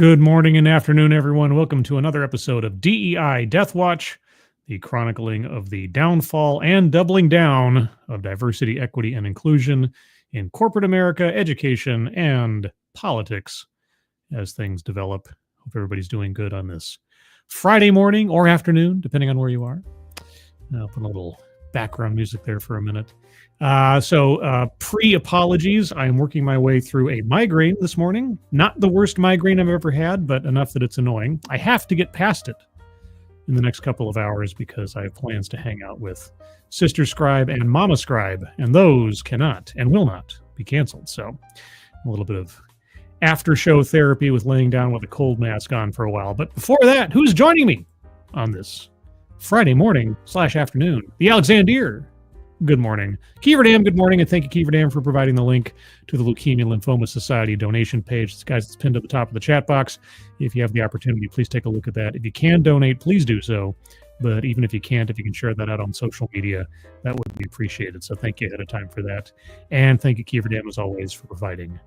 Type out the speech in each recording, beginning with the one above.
Good morning and afternoon, everyone. Welcome to another episode of D.E.I. Deathwatch, the chronicling of the downfall and doubling down of diversity, equity, and inclusion in corporate America, education, and politics as things develop. Hope everybody's doing good on this Friday morning or afternoon, depending on where you are. I'll put a little background music there for a minute. Pre-apologies. I'm working my way through a migraine this morning. Not the worst migraine I've ever had, but enough that it's annoying. I have to get past it in the next couple of hours because I have plans to hang out with Sister Scribe and Mama Scribe, and those cannot and will not be canceled. So a little bit of after-show therapy with laying down with a cold mask on for a while. But before that, who's joining me on this Friday morning / afternoon? The Alexander. Good morning. Kieverdam, good morning, and thank you, Kieverdam, for providing the link to the Leukemia Lymphoma Society donation page. This guy's pinned at the top of the chat box. If you have the opportunity, please take a look at that. If you can donate, please do so. But even if you can't, if you can share that out on social media, that would be appreciated. So thank you ahead of time for that. And thank you, Kieverdam, as always, for providing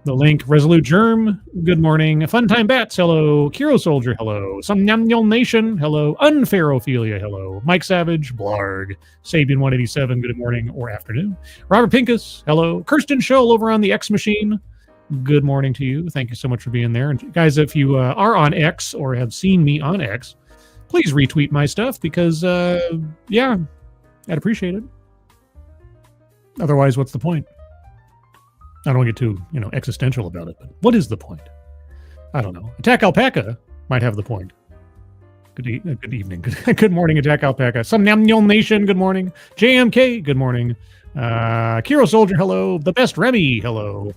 the link. Resolute Germ, good morning. Funtime Bats, hello. Kiro Soldier, hello. Some Namnyol Nation, hello. Unfair Ophelia, hello. Mike Savage, blarg. Sabian 187, good morning or afternoon. Robert Pincus, hello. Kirsten Scholl over on the X Machine, good morning to you. Thank you so much for being there. And guys, if you are on X or have seen me on X, please retweet my stuff because, yeah, I'd appreciate it. Otherwise, what's the point? I don't get too, existential about it, but what is the point? I don't know. Attack Alpaca might have the point. Good evening. Good morning, Attack Alpaca. Some Namnyol Nation, good morning. JMK, good morning. Kiro Soldier, hello. The Best Remy, hello.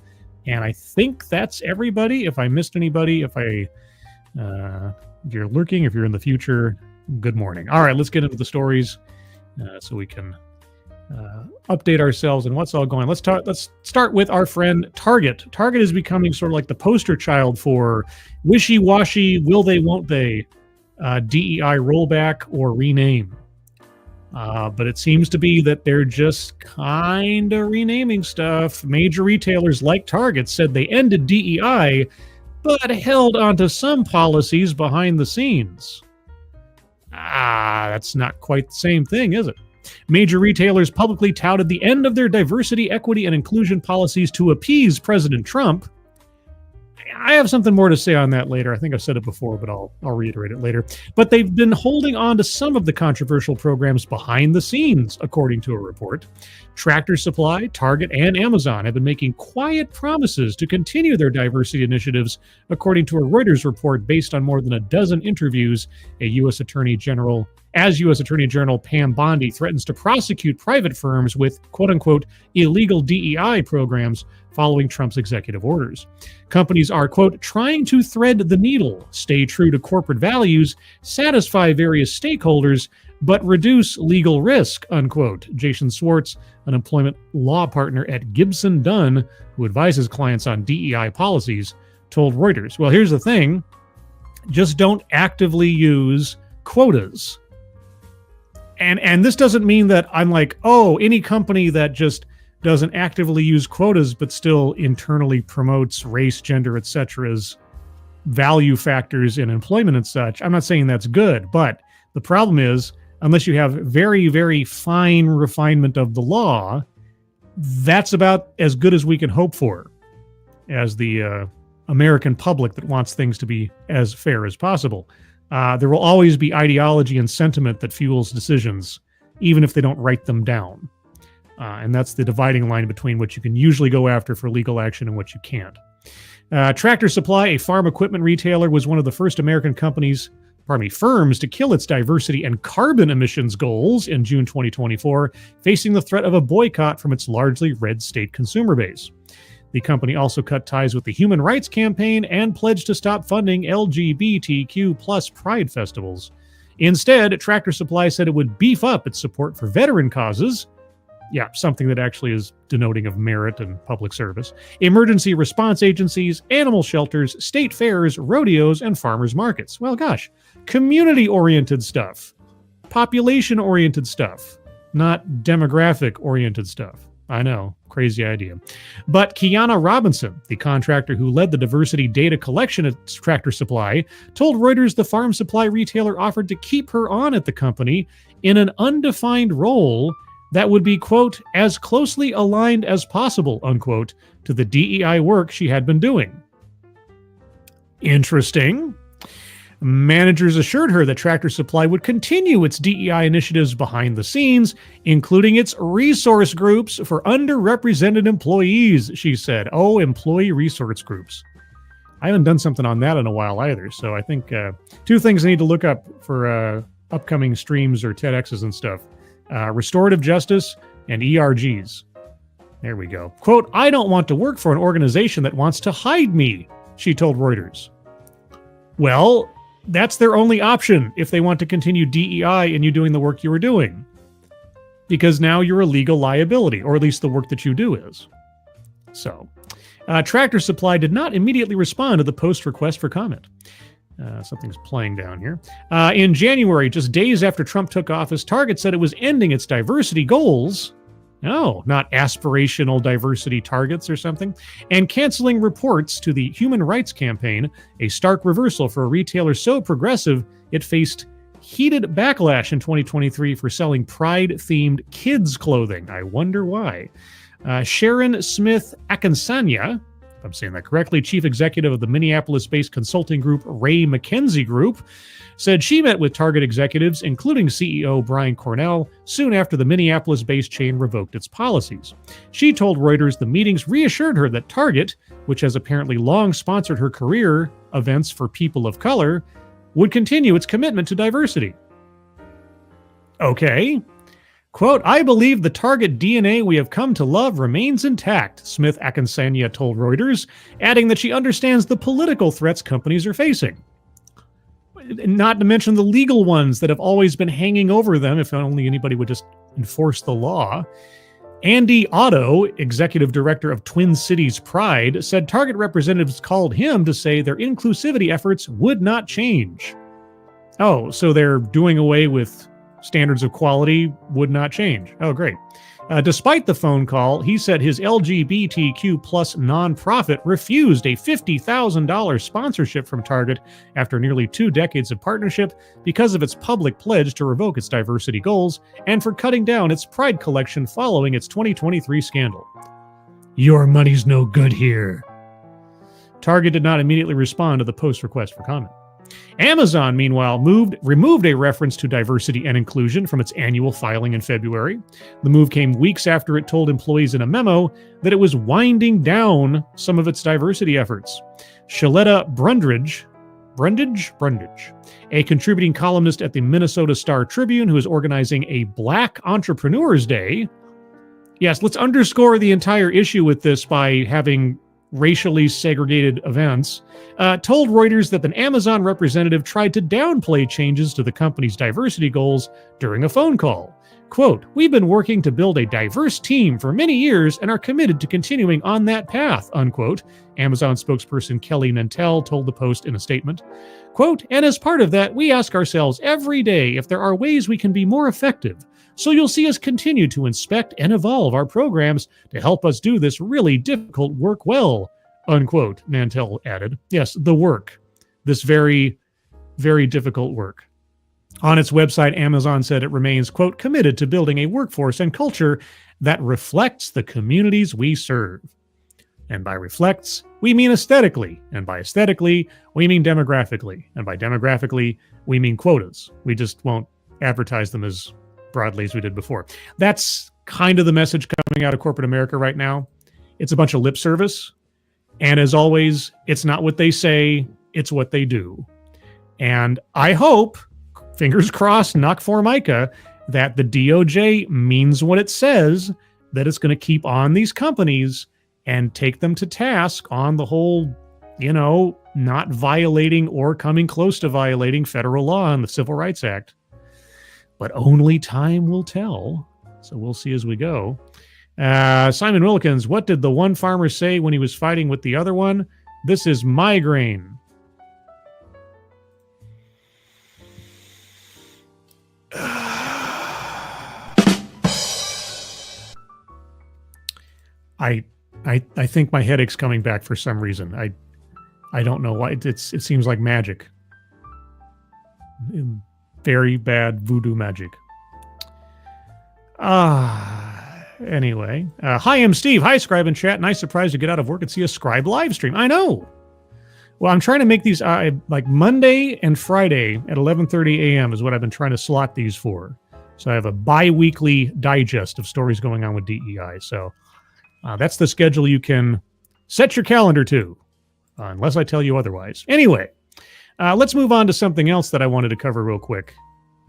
And I think that's everybody. If I missed anybody, if you're lurking, if you're in the future, good morning. All right, let's get into the stories so we can update ourselves and what's all going on. Let's start with our friend Target. Target is becoming sort of like the poster child for wishy-washy, will they, won't they, DEI rollback or rename. But it seems to be that they're just kind of renaming stuff. Major retailers like Target said they ended DEI, but held onto some policies behind the scenes. That's not quite the same thing, is it? Major retailers publicly touted the end of their diversity, equity, and inclusion policies to appease President Trump. I have something more to say on that later. I think I've said it before, but I'll reiterate it later. But they've been holding on to some of the controversial programs behind the scenes, according to a report. Tractor Supply, Target, and Amazon have been making quiet promises to continue their diversity initiatives, according to a Reuters report based on more than a dozen interviews. U.S. Attorney General Pam Bondi threatens to prosecute private firms with quote-unquote illegal DEI programs following Trump's executive orders. Companies are, quote, trying to thread the needle, stay true to corporate values, satisfy various stakeholders, but reduce legal risk, unquote. Jason Swartz, an employment law partner at Gibson Dunn, who advises clients on DEI policies, told Reuters, well, here's the thing, just don't actively use quotas. And this doesn't mean that I'm like, any company that just doesn't actively use quotas but still internally promotes race, gender, etc.'s value factors in employment and such. I'm not saying that's good, but the problem is, unless you have very, very fine refinement of the law, that's about as good as we can hope for as the American public that wants things to be as fair as possible. There will always be ideology and sentiment that fuels decisions, even if they don't write them down. And that's the dividing line between what you can usually go after for legal action and what you can't. Tractor Supply, a farm equipment retailer, was one of the first American firms to kill its diversity and carbon emissions goals in June 2024, facing the threat of a boycott from its largely red state consumer base. The company also cut ties with the Human Rights Campaign and pledged to stop funding LGBTQ plus pride festivals. Instead, Tractor Supply said it would beef up its support for veteran causes. Yeah, something that actually is denoting of merit and public service. Emergency response agencies, animal shelters, state fairs, rodeos, and farmers markets. Well, gosh, community-oriented stuff. Population-oriented stuff. Not demographic-oriented stuff. I know. Crazy idea. But Kiana Robinson, the contractor who led the diversity data collection at Tractor Supply, told Reuters the farm supply retailer offered to keep her on at the company in an undefined role that would be, quote, as closely aligned as possible, unquote, to the DEI work she had been doing. Interesting. Managers assured her that Tractor Supply would continue its DEI initiatives behind the scenes, including its resource groups for underrepresented employees, she said. Oh, employee resource groups. I haven't done something on that in a while either, so I think two things I need to look up for upcoming streams or TEDx's and stuff. Restorative justice and ERGs. There we go. Quote, I don't want to work for an organization that wants to hide me, she told Reuters. Well, that's their only option if they want to continue DEI and you doing the work you were doing. Because now you're a legal liability, or at least the work that you do is. So, Tractor Supply did not immediately respond to the Post request for comment. Something's playing down here. In January, just days after Trump took office, Target said it was ending its diversity goals. No, not aspirational diversity targets or something. And canceling reports to the Human Rights Campaign, a stark reversal for a retailer so progressive it faced heated backlash in 2023 for selling Pride-themed kids' clothing. I wonder why. Sharon Smith Akinsanya, if I'm saying that correctly, chief executive of the Minneapolis-based consulting group Ray McKenzie Group, said she met with Target executives, including CEO Brian Cornell, soon after the Minneapolis-based chain revoked its policies. She told Reuters the meetings reassured her that Target, which has apparently long sponsored her career events for people of color, would continue its commitment to diversity. Okay. Quote, I believe the Target DNA we have come to love remains intact, Smith Akinsanya told Reuters, adding that she understands the political threats companies are facing. Not to mention the legal ones that have always been hanging over them, if only anybody would just enforce the law. Andy Otto, executive director of Twin Cities Pride, said Target representatives called him to say their inclusivity efforts would not change. Oh, so they're doing away with standards of quality would not change. Oh, great. Despite the phone call, he said his LGBTQ plus nonprofit refused a $50,000 sponsorship from Target after nearly 2 decades of partnership because of its public pledge to revoke its diversity goals and for cutting down its Pride collection following its 2023 scandal. Your money's no good here. Target did not immediately respond to the Post request for comment. Amazon, meanwhile, removed a reference to diversity and inclusion from its annual filing in February. The move came weeks after it told employees in a memo that it was winding down some of its diversity efforts. Shaletta Brundage, a contributing columnist at the Minnesota Star Tribune who is organizing a Black Entrepreneurs Day. Yes, let's underscore the entire issue with this by having racially segregated events, told Reuters that an Amazon representative tried to downplay changes to the company's diversity goals during a phone call. Quote, we've been working to build a diverse team for many years and are committed to continuing on that path, unquote, Amazon spokesperson Kelly Nantel told the Post in a statement. Quote, and as part of that, we ask ourselves every day if there are ways we can be more effective. So you'll see us continue to inspect and evolve our programs to help us do this really difficult work well, unquote, Nantel added. Yes, the work. This very, very difficult work. On its website, Amazon said it remains, quote, committed to building a workforce and culture that reflects the communities we serve. And by reflects, we mean aesthetically. And by aesthetically, we mean demographically. And by demographically, we mean quotas. We just won't advertise them as broadly as we did before. That's kind of the message coming out of corporate America right now. It's a bunch of lip service. And as always, it's not what they say, it's what they do. And I hope, fingers crossed, knock formica, that the DOJ means what it says, that it's going to keep on these companies and take them to task on the whole, not violating or coming close to violating federal law and the Civil Rights Act. But only time will tell. So we'll see as we go. Simon Wilkins, what did the one farmer say when he was fighting with the other one? This is migraine. I think my headache's coming back for some reason. I don't know why. It seems like magic. Very bad voodoo magic. Anyway. Hi, I'm Steve. Hi, Scribe and Chat. Nice surprise to get out of work and see a Scribe live stream. I know. Well, I'm trying to make these like Monday and Friday at 11:30 a.m. is what I've been trying to slot these for. So I have a bi-weekly digest of stories going on with DEI. So that's the schedule you can set your calendar to, unless I tell you otherwise. Anyway, let's move on to something else that I wanted to cover real quick,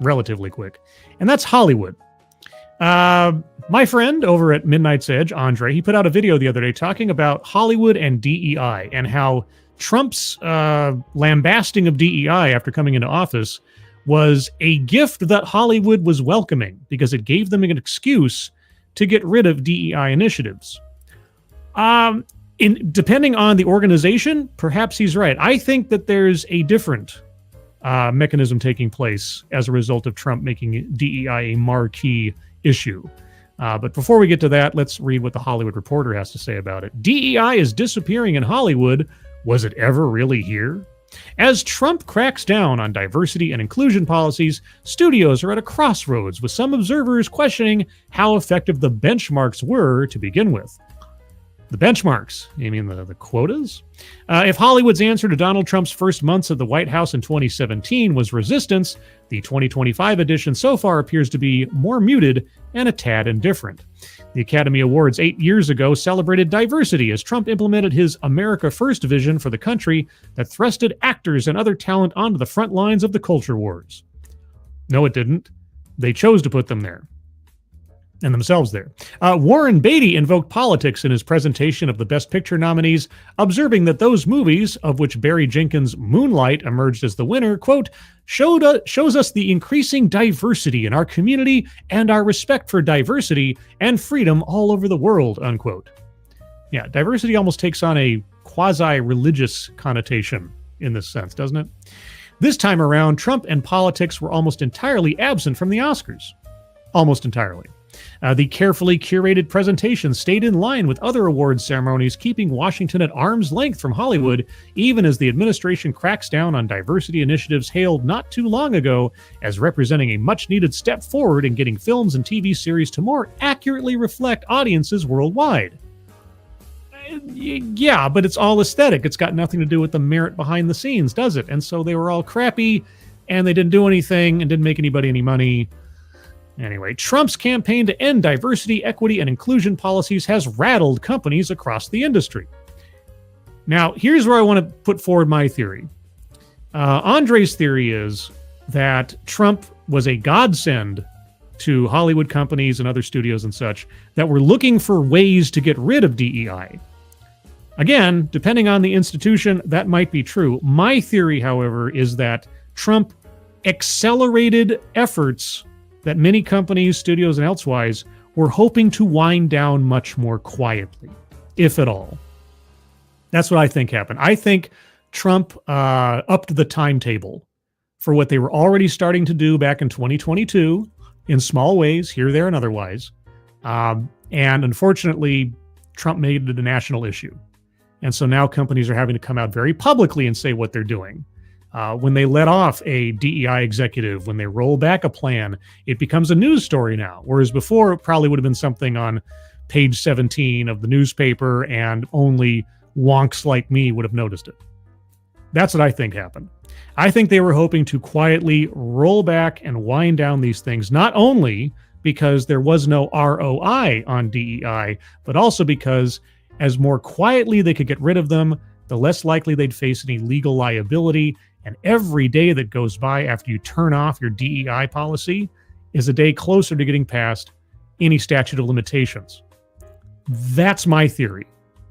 relatively quick, and that's Hollywood. My friend over at Midnight's Edge, Andre, he put out a video the other day talking about Hollywood and DEI and how Trump's lambasting of DEI after coming into office was a gift that Hollywood was welcoming because it gave them an excuse to get rid of DEI initiatives. Depending on the organization, perhaps he's right. I think that there's a different mechanism taking place as a result of Trump making DEI a marquee issue. But before we get to that, let's read what the Hollywood Reporter has to say about it. DEI is disappearing in Hollywood. Was it ever really here? As Trump cracks down on diversity and inclusion policies, studios are at a crossroads, with some observers questioning how effective the benchmarks were to begin with. The benchmarks? You mean the quotas? If Hollywood's answer to Donald Trump's first months at the White House in 2017 was resistance, the 2025 edition so far appears to be more muted and a tad indifferent. The Academy Awards 8 years ago celebrated diversity as Trump implemented his America First vision for the country that thrusted actors and other talent onto the front lines of the culture wars. No, it didn't. They chose to put them there. And themselves there. Warren Beatty invoked politics in his presentation of the Best Picture nominees, observing that those movies, of which Barry Jenkins' Moonlight emerged as the winner, quote, shows us the increasing diversity in our community and our respect for diversity and freedom all over the world, unquote. Yeah, diversity almost takes on a quasi-religious connotation in this sense, doesn't it? This time around, Trump and politics were almost entirely absent from the Oscars. Almost entirely. The carefully curated presentation stayed in line with other awards ceremonies, keeping Washington at arm's length from Hollywood, even as the administration cracks down on diversity initiatives hailed not too long ago as representing a much-needed step forward in getting films and TV series to more accurately reflect audiences worldwide. Yeah, but it's all aesthetic. It's got nothing to do with the merit behind the scenes, does it? And so they were all crappy, and they didn't do anything and didn't make anybody any money. Anyway, Trump's campaign to end diversity, equity, and inclusion policies has rattled companies across the industry. Now, here's where I want to put forward my theory. Andre's theory is that Trump was a godsend to Hollywood companies and other studios and such that were looking for ways to get rid of DEI. Again, depending on the institution, that might be true. My theory, however, is that Trump accelerated efforts that many companies, studios, and elsewise were hoping to wind down much more quietly, if at all. That's what I think happened. I think Trump upped the timetable for what they were already starting to do back in 2022 in small ways, here, there, and otherwise. And unfortunately, Trump made it a national issue. And so now companies are having to come out very publicly and say what they're doing. When they let off a DEI executive, when they roll back a plan, it becomes a news story now. Whereas before, it probably would have been something on page 17 of the newspaper and only wonks like me would have noticed it. That's what I think happened. I think they were hoping to quietly roll back and wind down these things, not only because there was no ROI on DEI, but also because as more quietly they could get rid of them, the less likely they'd face any legal liability. And every day that goes by after you turn off your DEI policy is a day closer to getting past any statute of limitations. That's my theory,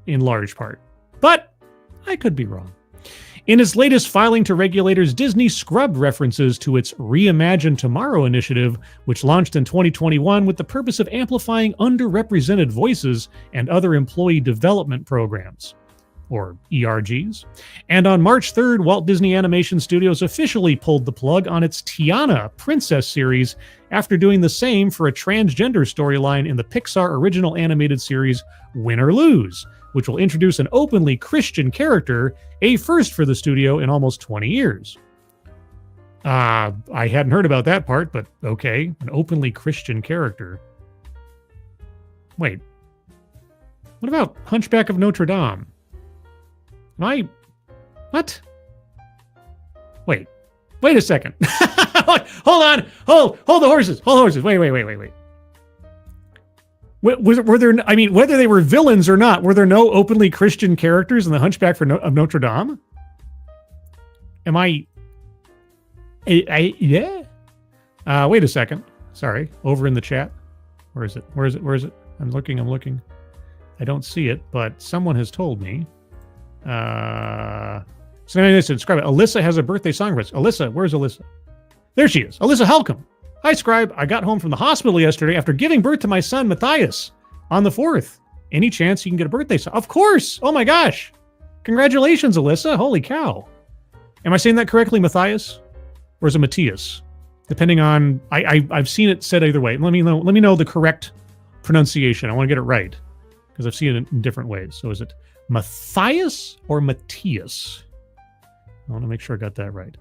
in large part. But I could be wrong. In its latest filing to regulators, Disney scrubbed references to its Reimagine Tomorrow initiative, which launched in 2021 with the purpose of amplifying underrepresented voices and other employee development programs. or ERGs. And on March 3rd, Walt Disney Animation Studios officially pulled the plug on its Tiana Princess series after doing the same for a transgender storyline in the Pixar original animated series Win or Lose, which will introduce an openly Christian character, a first for the studio in almost 20 years. I hadn't heard about that part, but okay, an openly Christian character. Wait, what about Hunchback of Notre Dame? What? Wait a second. Hold on. Hold the horses. Wait. Were there, I mean, whether they were villains or not, were there no openly Christian characters in the Hunchback of Notre Dame? Am I yeah? Wait a second. Sorry. Over in the chat. Where is it? I'm looking. I don't see it, but someone has told me. So anyway, listen, Scribe. Alyssa has a birthday song for us. Alyssa, where's Alyssa? There she is. Alyssa Halcom. Hi, Scribe. I got home from the hospital yesterday after giving birth to my son, Matthias, on the 4th. Any chance you can get a birthday song? Of course. Oh my gosh. Congratulations, Alyssa. Holy cow. Am I saying that correctly, Matthias? Or is it Matthias? Depending on, I've seen it said either way. Let me know the correct pronunciation. I want to get it right because I've seen it in different ways. So is it Matthias or Matthias? I want to make sure I got that right.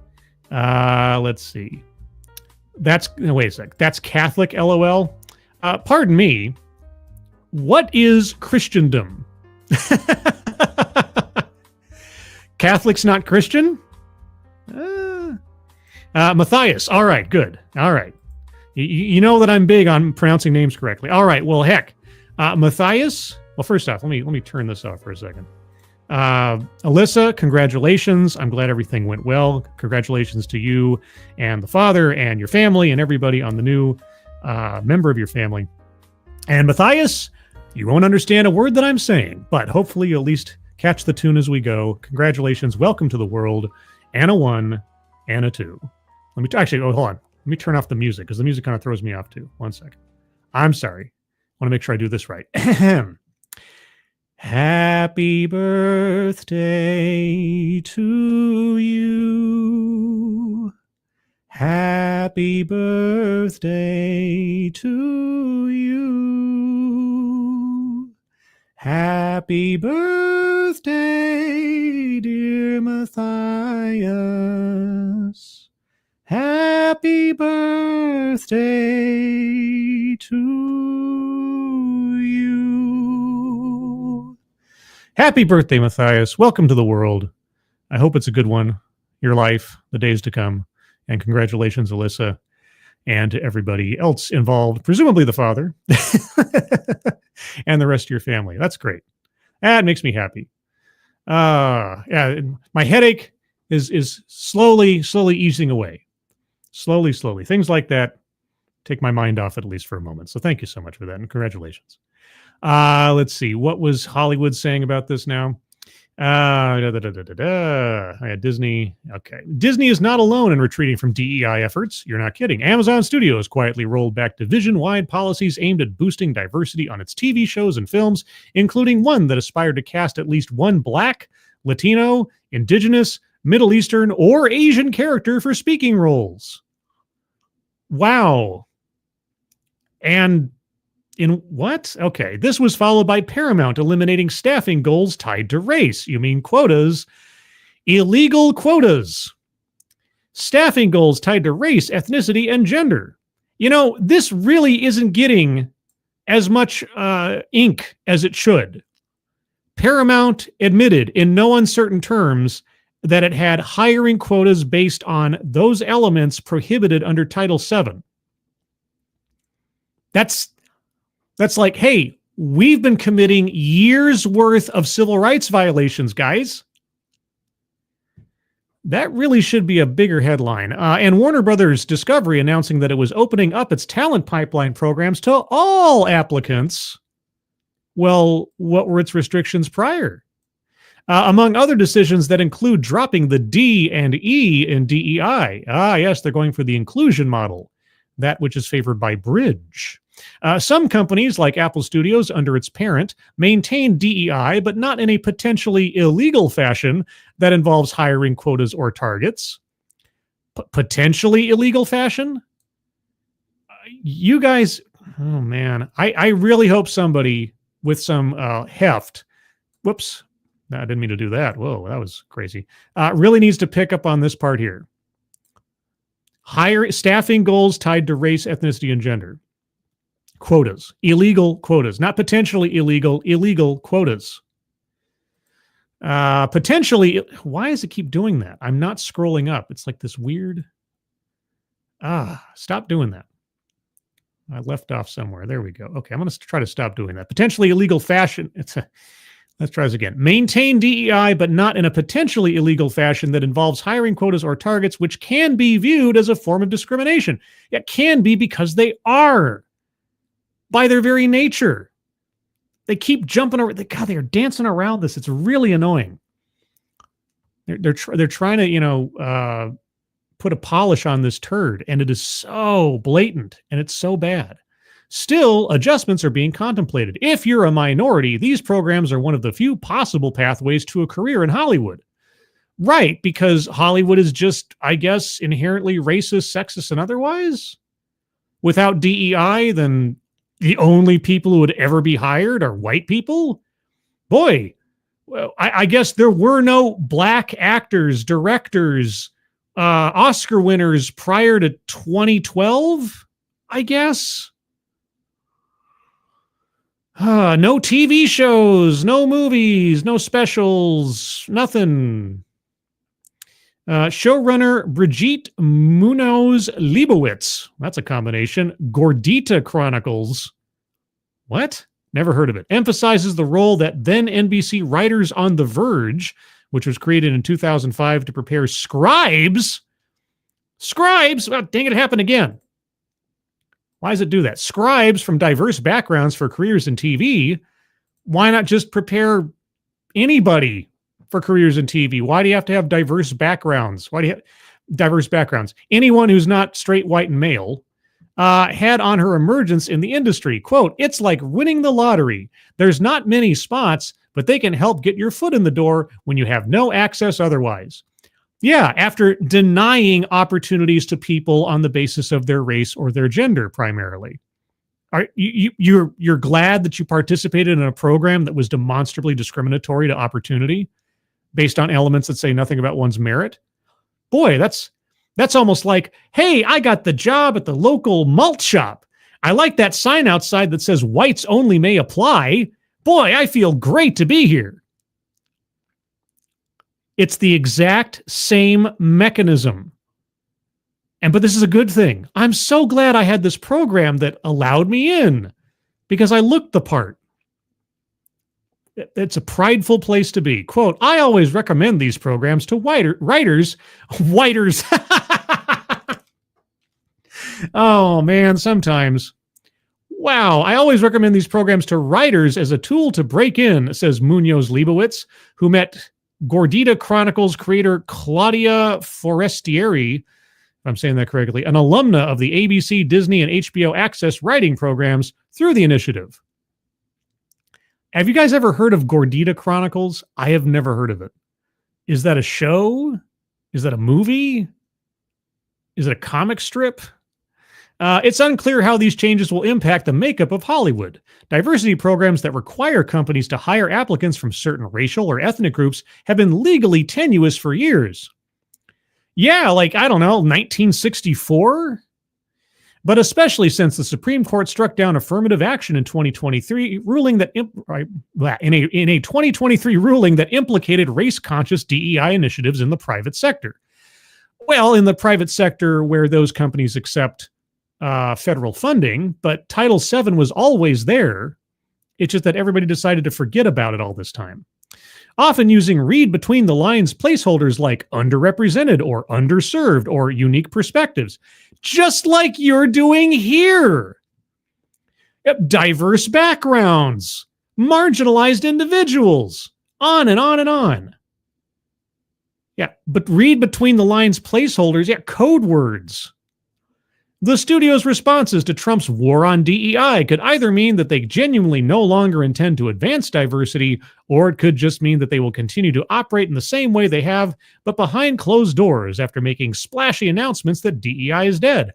Let's see. Wait a sec. That's Catholic, LOL. Pardon me. What is Christendom? Catholics not Christian? Matthias. All right, good. All right. You know that I'm big on pronouncing names correctly. All right, well, heck. Matthias. Well, first off, let me turn this off for a second. Alyssa, congratulations. I'm glad everything went well. Congratulations to you and the father and your family and everybody on the new member of your family. And Matthias, you won't understand a word that I'm saying, but hopefully you'll at least catch the tune as we go. Congratulations. Welcome to the world. Anna 1, Anna 2. Hold on. Let me turn off the music because the music kind of throws me off too. 1 second. I'm sorry. I want to make sure I do this right. Happy birthday to you. Happy birthday to you. Happy birthday, dear Matthias. Happy birthday to you. Happy birthday, Matthias. Welcome to the world. I hope it's a good one. Your life, the days to come. And congratulations, Alyssa, and to everybody else involved, presumably the father, and the rest of your family. That's great. That makes me happy. Yeah, my headache is slowly easing away. Slowly. Things like that take my mind off at least for a moment. So thank you so much for that, and congratulations. Let's see. What was Hollywood saying about this now? Disney. Okay. Disney is not alone in retreating from DEI efforts. You're not kidding. Amazon Studios quietly rolled back division-wide policies aimed at boosting diversity on its TV shows and films, including one that aspired to cast at least one Black, Latino, Indigenous, Middle Eastern, or Asian character for speaking roles. Wow. And in what? Okay. This was followed by Paramount eliminating staffing goals tied to race. You mean quotas? Illegal quotas. Staffing goals tied to race, ethnicity, and gender. You know, this really isn't getting as much ink as it should. Paramount admitted in no uncertain terms that it had hiring quotas based on those elements prohibited under Title VII. That's like, hey, we've been committing years worth of civil rights violations, guys. That really should be a bigger headline. And Warner Brothers Discovery announcing that it was opening up its talent pipeline programs to all applicants. Well, what were its restrictions prior? Among other decisions that include dropping the D and E in DEI. Yes, they're going for the inclusion model, that which is favored by Bridge. Some companies, like Apple Studios under its parent, maintain DEI, but not in a potentially illegal fashion that involves hiring quotas or targets. Potentially illegal fashion? You guys, oh man, I really hope somebody with some heft, whoops, no, I didn't mean to do that. Whoa, that was crazy. Really needs to pick up on this part here. Higher staffing goals tied to race, ethnicity, and gender. Quotas, illegal quotas, not potentially illegal, illegal quotas. Potentially, why does it keep doing that? I'm not scrolling up. It's like this weird. Stop doing that. I left off somewhere. There we go. Okay, I'm going to try to stop doing that. Potentially illegal fashion. Let's try this again. Maintain DEI, but not in a potentially illegal fashion that involves hiring quotas or targets, which can be viewed as a form of discrimination. It can be because they are, by their very nature. They keep jumping over. God, they are dancing around this. It's really annoying. They're trying to, put a polish on this turd, and it is so blatant and it's so bad. Still, adjustments are being contemplated. If you're a minority, these programs are one of the few possible pathways to a career in Hollywood. Right, because Hollywood is just, I guess, inherently racist, sexist, and otherwise. Without DEI, then the only people who would ever be hired are white people? Boy, well, I guess there were no black actors, directors, Oscar winners prior to 2012, I guess. No TV shows, no movies, no specials, nothing. Showrunner Brigitte Munoz-Leibowitz. That's a combination. Gordita Chronicles. What? Never heard of it. Emphasizes the role that then NBC writers on The Verge, which was created in 2005 to prepare scribes. Scribes? Well, dang it happened again. Why does it do that? Scribes from diverse backgrounds for careers in TV. Why not just prepare anybody for careers in TV? Why do you have to have diverse backgrounds? Why do you have diverse backgrounds? Anyone who's not straight, white, and male had on her emergence in the industry. Quote, "It's like winning the lottery. There's not many spots, but they can help get your foot in the door when you have no access otherwise." Yeah, after denying opportunities to people on the basis of their race or their gender, primarily. You're glad that you participated in a program that was demonstrably discriminatory to opportunity based on elements that say nothing about one's merit? Boy, that's almost like, hey, I got the job at the local malt shop. I like that sign outside that says whites only may apply. Boy, I feel great to be here. It's the exact same mechanism. But this is a good thing. I'm so glad I had this program that allowed me in because I looked the part. It's a prideful place to be. Quote, "I always recommend these programs to writers. Oh, man, sometimes. Wow, I always recommend these programs to writers as a tool to break in," says Munoz-Leibowitz, who met Gordita Chronicles creator Claudia Forestieri, if I'm saying that correctly, an alumna of the ABC, Disney, and HBO Access writing programs through the initiative. Have you guys ever heard of Gordita Chronicles? I have never heard of it. Is that a show? Is that a movie? Is it a comic strip? It's unclear how these changes will impact the makeup of Hollywood. Diversity programs that require companies to hire applicants from certain racial or ethnic groups have been legally tenuous for years. Yeah, like, I don't know, 1964? But especially since the Supreme Court struck down affirmative action in 2023, ruling that in a 2023 ruling that implicated race-conscious DEI initiatives in the private sector. Well, in the private sector where those companies accept federal funding, but Title VII was always there. It's just that everybody decided to forget about it all this time. Often using read between the lines placeholders like underrepresented or underserved or unique perspectives, just like you're doing here. Yep, diverse backgrounds, marginalized individuals, on and on and on. Yeah, but read between the lines placeholders, yeah, code words. The studio's responses to Trump's war on DEI could either mean that they genuinely no longer intend to advance diversity, or it could just mean that they will continue to operate in the same way they have, but behind closed doors after making splashy announcements that DEI is dead.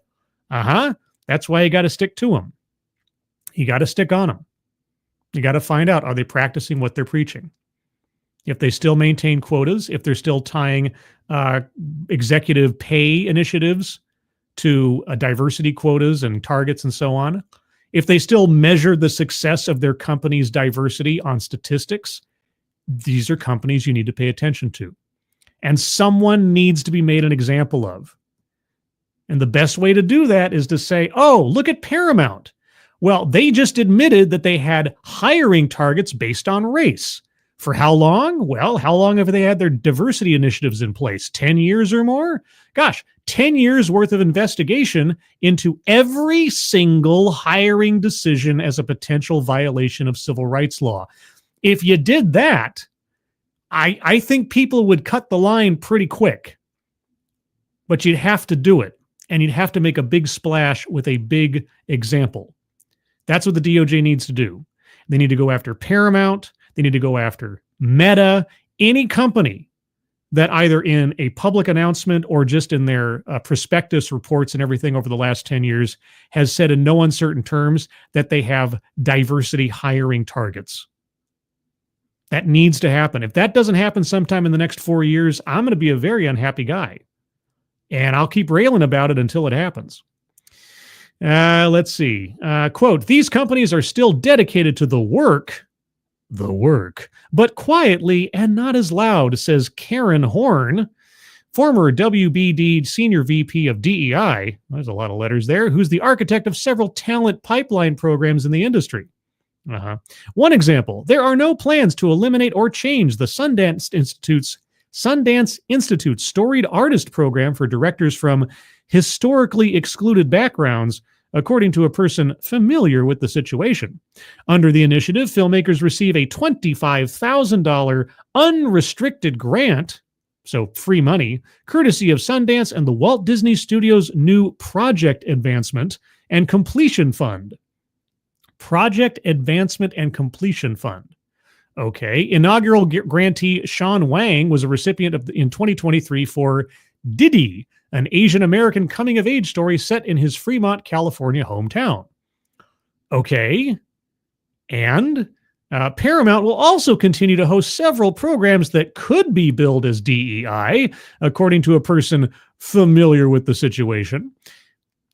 That's why you got to stick to them. You got to stick on them. You got to find out, are they practicing what they're preaching? If they still maintain quotas, if they're still tying executive pay initiatives to diversity quotas and targets and so on, if they still measure the success of their company's diversity on statistics, these are companies you need to pay attention to. And someone needs to be made an example of. And the best way to do that is to say, oh, look at Paramount. Well, they just admitted that they had hiring targets based on race. For how long? Well, how long have they had their diversity initiatives in place? 10 years or more? Gosh, 10 years worth of investigation into every single hiring decision as a potential violation of civil rights law. If you did that, I think people would cut the line pretty quick. But you'd have to do it, and you'd have to make a big splash with a big example. That's what the DOJ needs to do. They need to go after Paramount. They need to go after Meta, any company that either in a public announcement or just in their prospectus reports and everything over the last 10 years has said in no uncertain terms that they have diversity hiring targets. That needs to happen. If that doesn't happen sometime in the next 4 years, I'm going to be a very unhappy guy. And I'll keep railing about it until it happens. Let's see. Quote, these companies are still dedicated to the work, but quietly and not as loud, says Karen Horn, former WBD Senior VP of DEI, there's a lot of letters there, who's the architect of several talent pipeline programs in the industry. One example, there are no plans to eliminate or change the Sundance Institute's storied artist program for directors from historically excluded backgrounds, according to a person familiar with the situation. Under the initiative, filmmakers receive a $25,000 unrestricted grant, so free money, courtesy of Sundance and the Walt Disney Studios' new Project Advancement and Completion Fund. Project Advancement and Completion Fund. Okay. Inaugural grantee Sean Wang was a recipient in 2023 for D.E.I, an Asian American coming-of-age story set in his Fremont, California hometown. Okay. And Paramount will also continue to host several programs that could be billed as DEI, according to a person familiar with the situation.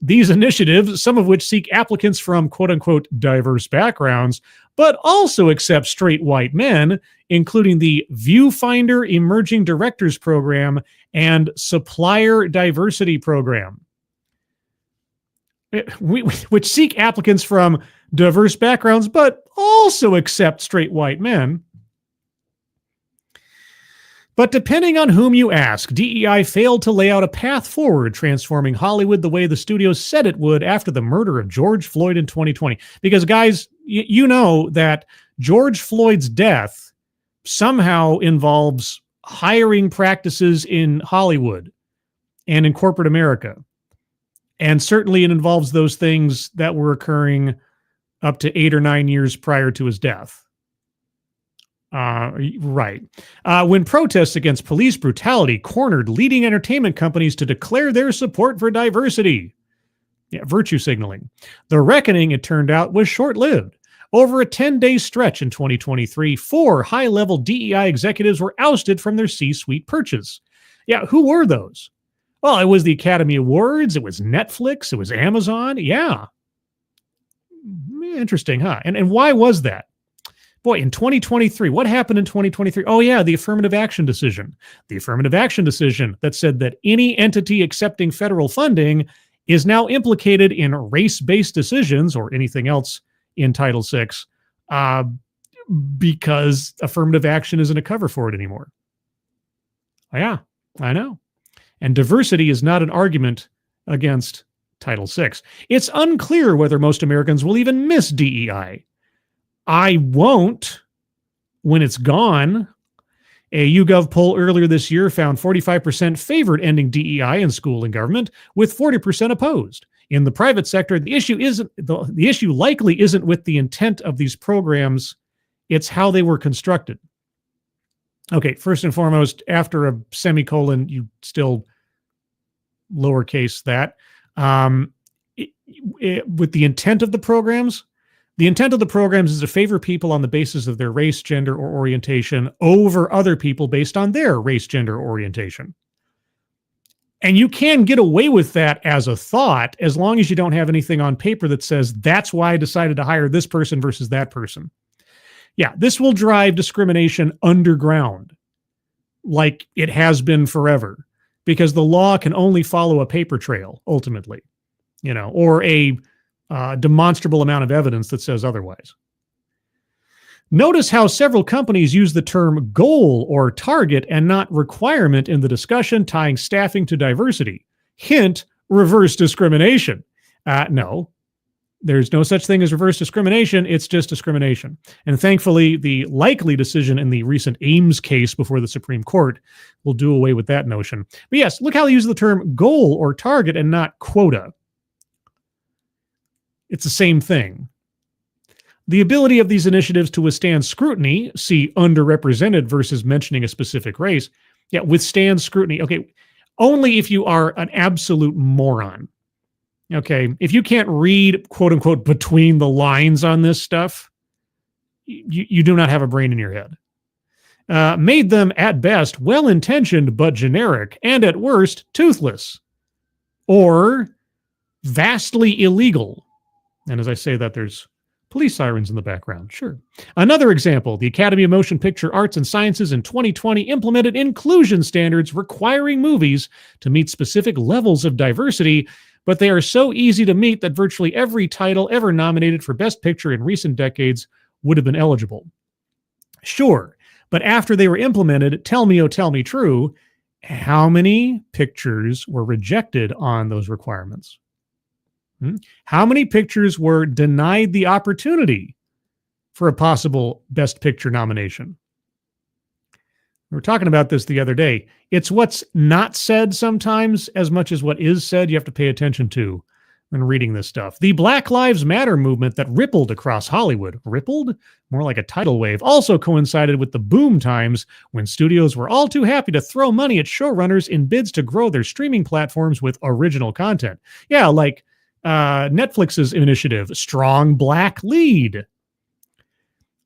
These initiatives, some of which seek applicants from quote-unquote diverse backgrounds, but also accept straight white men, including the Viewfinder Emerging Directors Program and Supplier Diversity Program, which seek applicants from diverse backgrounds, but also accept straight white men. But depending on whom you ask, DEI failed to lay out a path forward, transforming Hollywood the way the studios said it would after the murder of George Floyd in 2020. Because, guys, you know that George Floyd's death somehow involves hiring practices in Hollywood and in corporate America. And certainly it involves those things that were occurring up to 8 or 9 years prior to his death. Right. When protests against police brutality cornered leading entertainment companies to declare their support for diversity. Yeah, virtue signaling. The reckoning, it turned out, was short-lived. Over a 10-day stretch in 2023, 4 high-level DEI executives were ousted from their C-suite perches. Yeah, who were those? Well, it was the Academy Awards, it was Netflix, it was Amazon. Yeah. Interesting, huh? And why was that? Boy, in 2023, what happened in 2023? Oh, yeah, the affirmative action decision. The affirmative action decision that said that any entity accepting federal funding is now implicated in race-based decisions or anything else in Title VI because affirmative action isn't a cover for it anymore. Yeah, I know. And diversity is not an argument against Title VI. It's unclear whether most Americans will even miss DEI. I won't when it's gone. A YouGov poll earlier this year found 45% favored ending DEI in school and government, with 40% opposed. In the private sector, the issue likely isn't with the intent of these programs, it's how they were constructed. Okay, first and foremost, after a semicolon, you still lowercase that. With the intent of the programs is to favor people on the basis of their race, gender, or orientation over other people based on their race, gender, or orientation. And you can get away with that as a thought as long as you don't have anything on paper that says that's why I decided to hire this person versus that person. Yeah, this will drive discrimination underground like it has been forever because the law can only follow a paper trail ultimately, or a demonstrable amount of evidence that says otherwise. Notice how several companies use the term goal or target and not requirement in the discussion, tying staffing to diversity. Hint, reverse discrimination. No, there's no such thing as reverse discrimination. It's just discrimination. And thankfully, the likely decision in the recent Ames case before the Supreme Court will do away with that notion. But yes, look how they use the term goal or target and not quota. It's the same thing. The ability of these initiatives to withstand scrutiny, see underrepresented versus mentioning a specific race, withstand scrutiny. Okay, only if you are an absolute moron. Okay, if you can't read, quote unquote, between the lines on this stuff, you do not have a brain in your head. Made them, at best, well-intentioned but generic, and at worst, toothless. Or vastly illegal. And as I say that, there's police sirens in the background. Sure. Another example, the Academy of Motion Picture Arts and Sciences in 2020 implemented inclusion standards requiring movies to meet specific levels of diversity, but they are so easy to meet that virtually every title ever nominated for Best Picture in recent decades would have been eligible. Sure, but after they were implemented, tell me, oh tell me true, how many pictures were rejected on those requirements? How many pictures were denied the opportunity for a possible Best Picture nomination? We were talking about this the other day. It's what's not said sometimes as much as what is said you have to pay attention to when reading this stuff. The Black Lives Matter movement that rippled across Hollywood, rippled? More like a tidal wave, also coincided with the boom times when studios were all too happy to throw money at showrunners in bids to grow their streaming platforms with original content. Yeah, like Netflix's initiative, Strong Black Lead.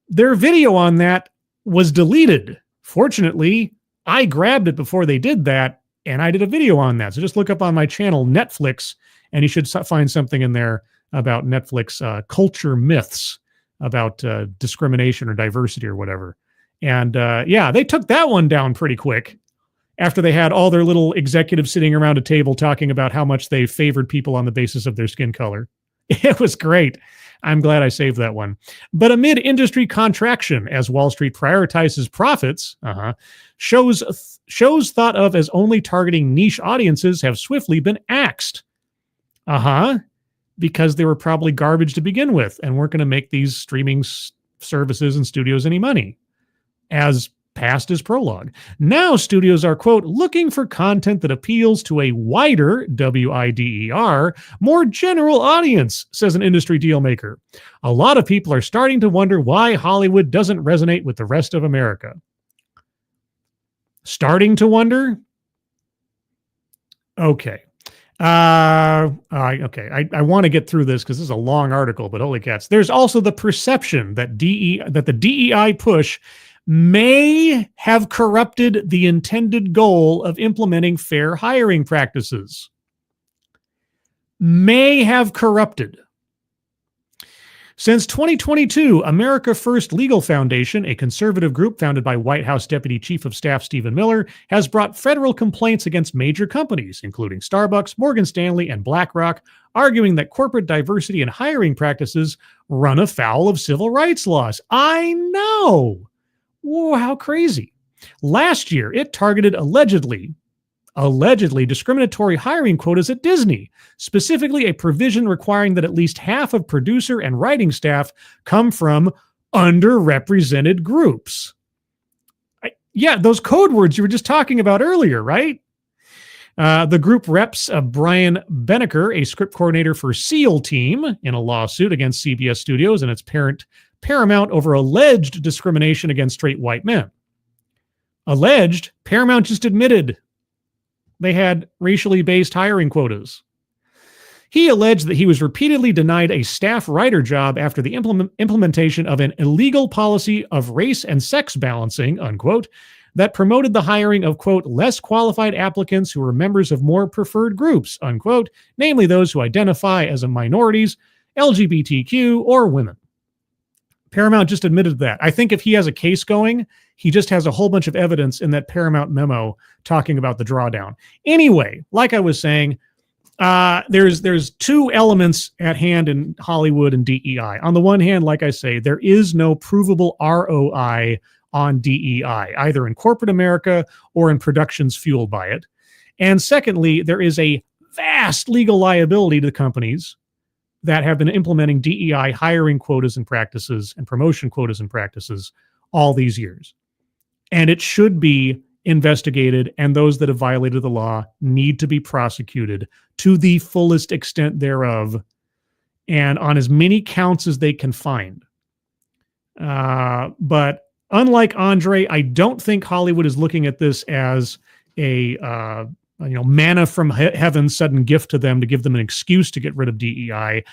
Their video on that was deleted. Fortunately, I grabbed it before they did that, and I did a video on that. So just look up on my channel, Netflix, and you should find something in there about Netflix culture myths about discrimination or diversity or whatever. And they took that one down pretty quick after they had all their little executives sitting around a table talking about how much they favored people on the basis of their skin color. It was great. I'm glad I saved that one. But amid industry contraction, as Wall Street prioritizes profits, shows thought of as only targeting niche audiences have swiftly been axed. Because they were probably garbage to begin with and weren't going to make these streaming services and studios any money. As past is prologue. Now studios are, quote, looking for content that appeals to a wider, W-I-D-E-R, more general audience, says an industry deal maker. A lot of people are starting to wonder why Hollywood doesn't resonate with the rest of America. Starting to wonder? Okay. I want to get through this because this is a long article, but holy cats. There's also the perception that the DEI push may have corrupted the intended goal of implementing fair hiring practices. May have corrupted. Since 2022, America First Legal Foundation, a conservative group founded by White House Deputy Chief of Staff Stephen Miller, has brought federal complaints against major companies, including Starbucks, Morgan Stanley, and BlackRock, arguing that corporate diversity and hiring practices run afoul of civil rights laws. I know! Whoa, how crazy. Last year, it targeted allegedly discriminatory hiring quotas at Disney, specifically a provision requiring that at least half of producer and writing staff come from underrepresented groups. Those code words you were just talking about earlier, right? The group reps Brian Beneker, a script coordinator for SEAL Team, in a lawsuit against CBS Studios and its parent Paramount over alleged discrimination against straight white men. Alleged? Paramount just admitted they had racially based hiring quotas. He alleged that he was repeatedly denied a staff writer job after the implementation of an illegal policy of race and sex balancing, unquote, that promoted the hiring of, quote, less qualified applicants who were members of more preferred groups, unquote, namely those who identify as minorities, LGBTQ, or women. Paramount just admitted that. I think if he has a case going, he just has a whole bunch of evidence in that Paramount memo talking about the drawdown. Anyway, like I was saying, there's two elements at hand in Hollywood and DEI. On the one hand, like I say, there is no provable ROI on DEI, either in corporate America or in productions fueled by it. And secondly, there is a vast legal liability to the companies that have been implementing DEI hiring quotas and practices and promotion quotas and practices all these years. And it should be investigated, and those that have violated the law need to be prosecuted to the fullest extent thereof and on as many counts as they can find. But unlike Andre, I don't think Hollywood is looking at this as a manna from heaven, sudden gift to them to give them an excuse to get rid of DEI.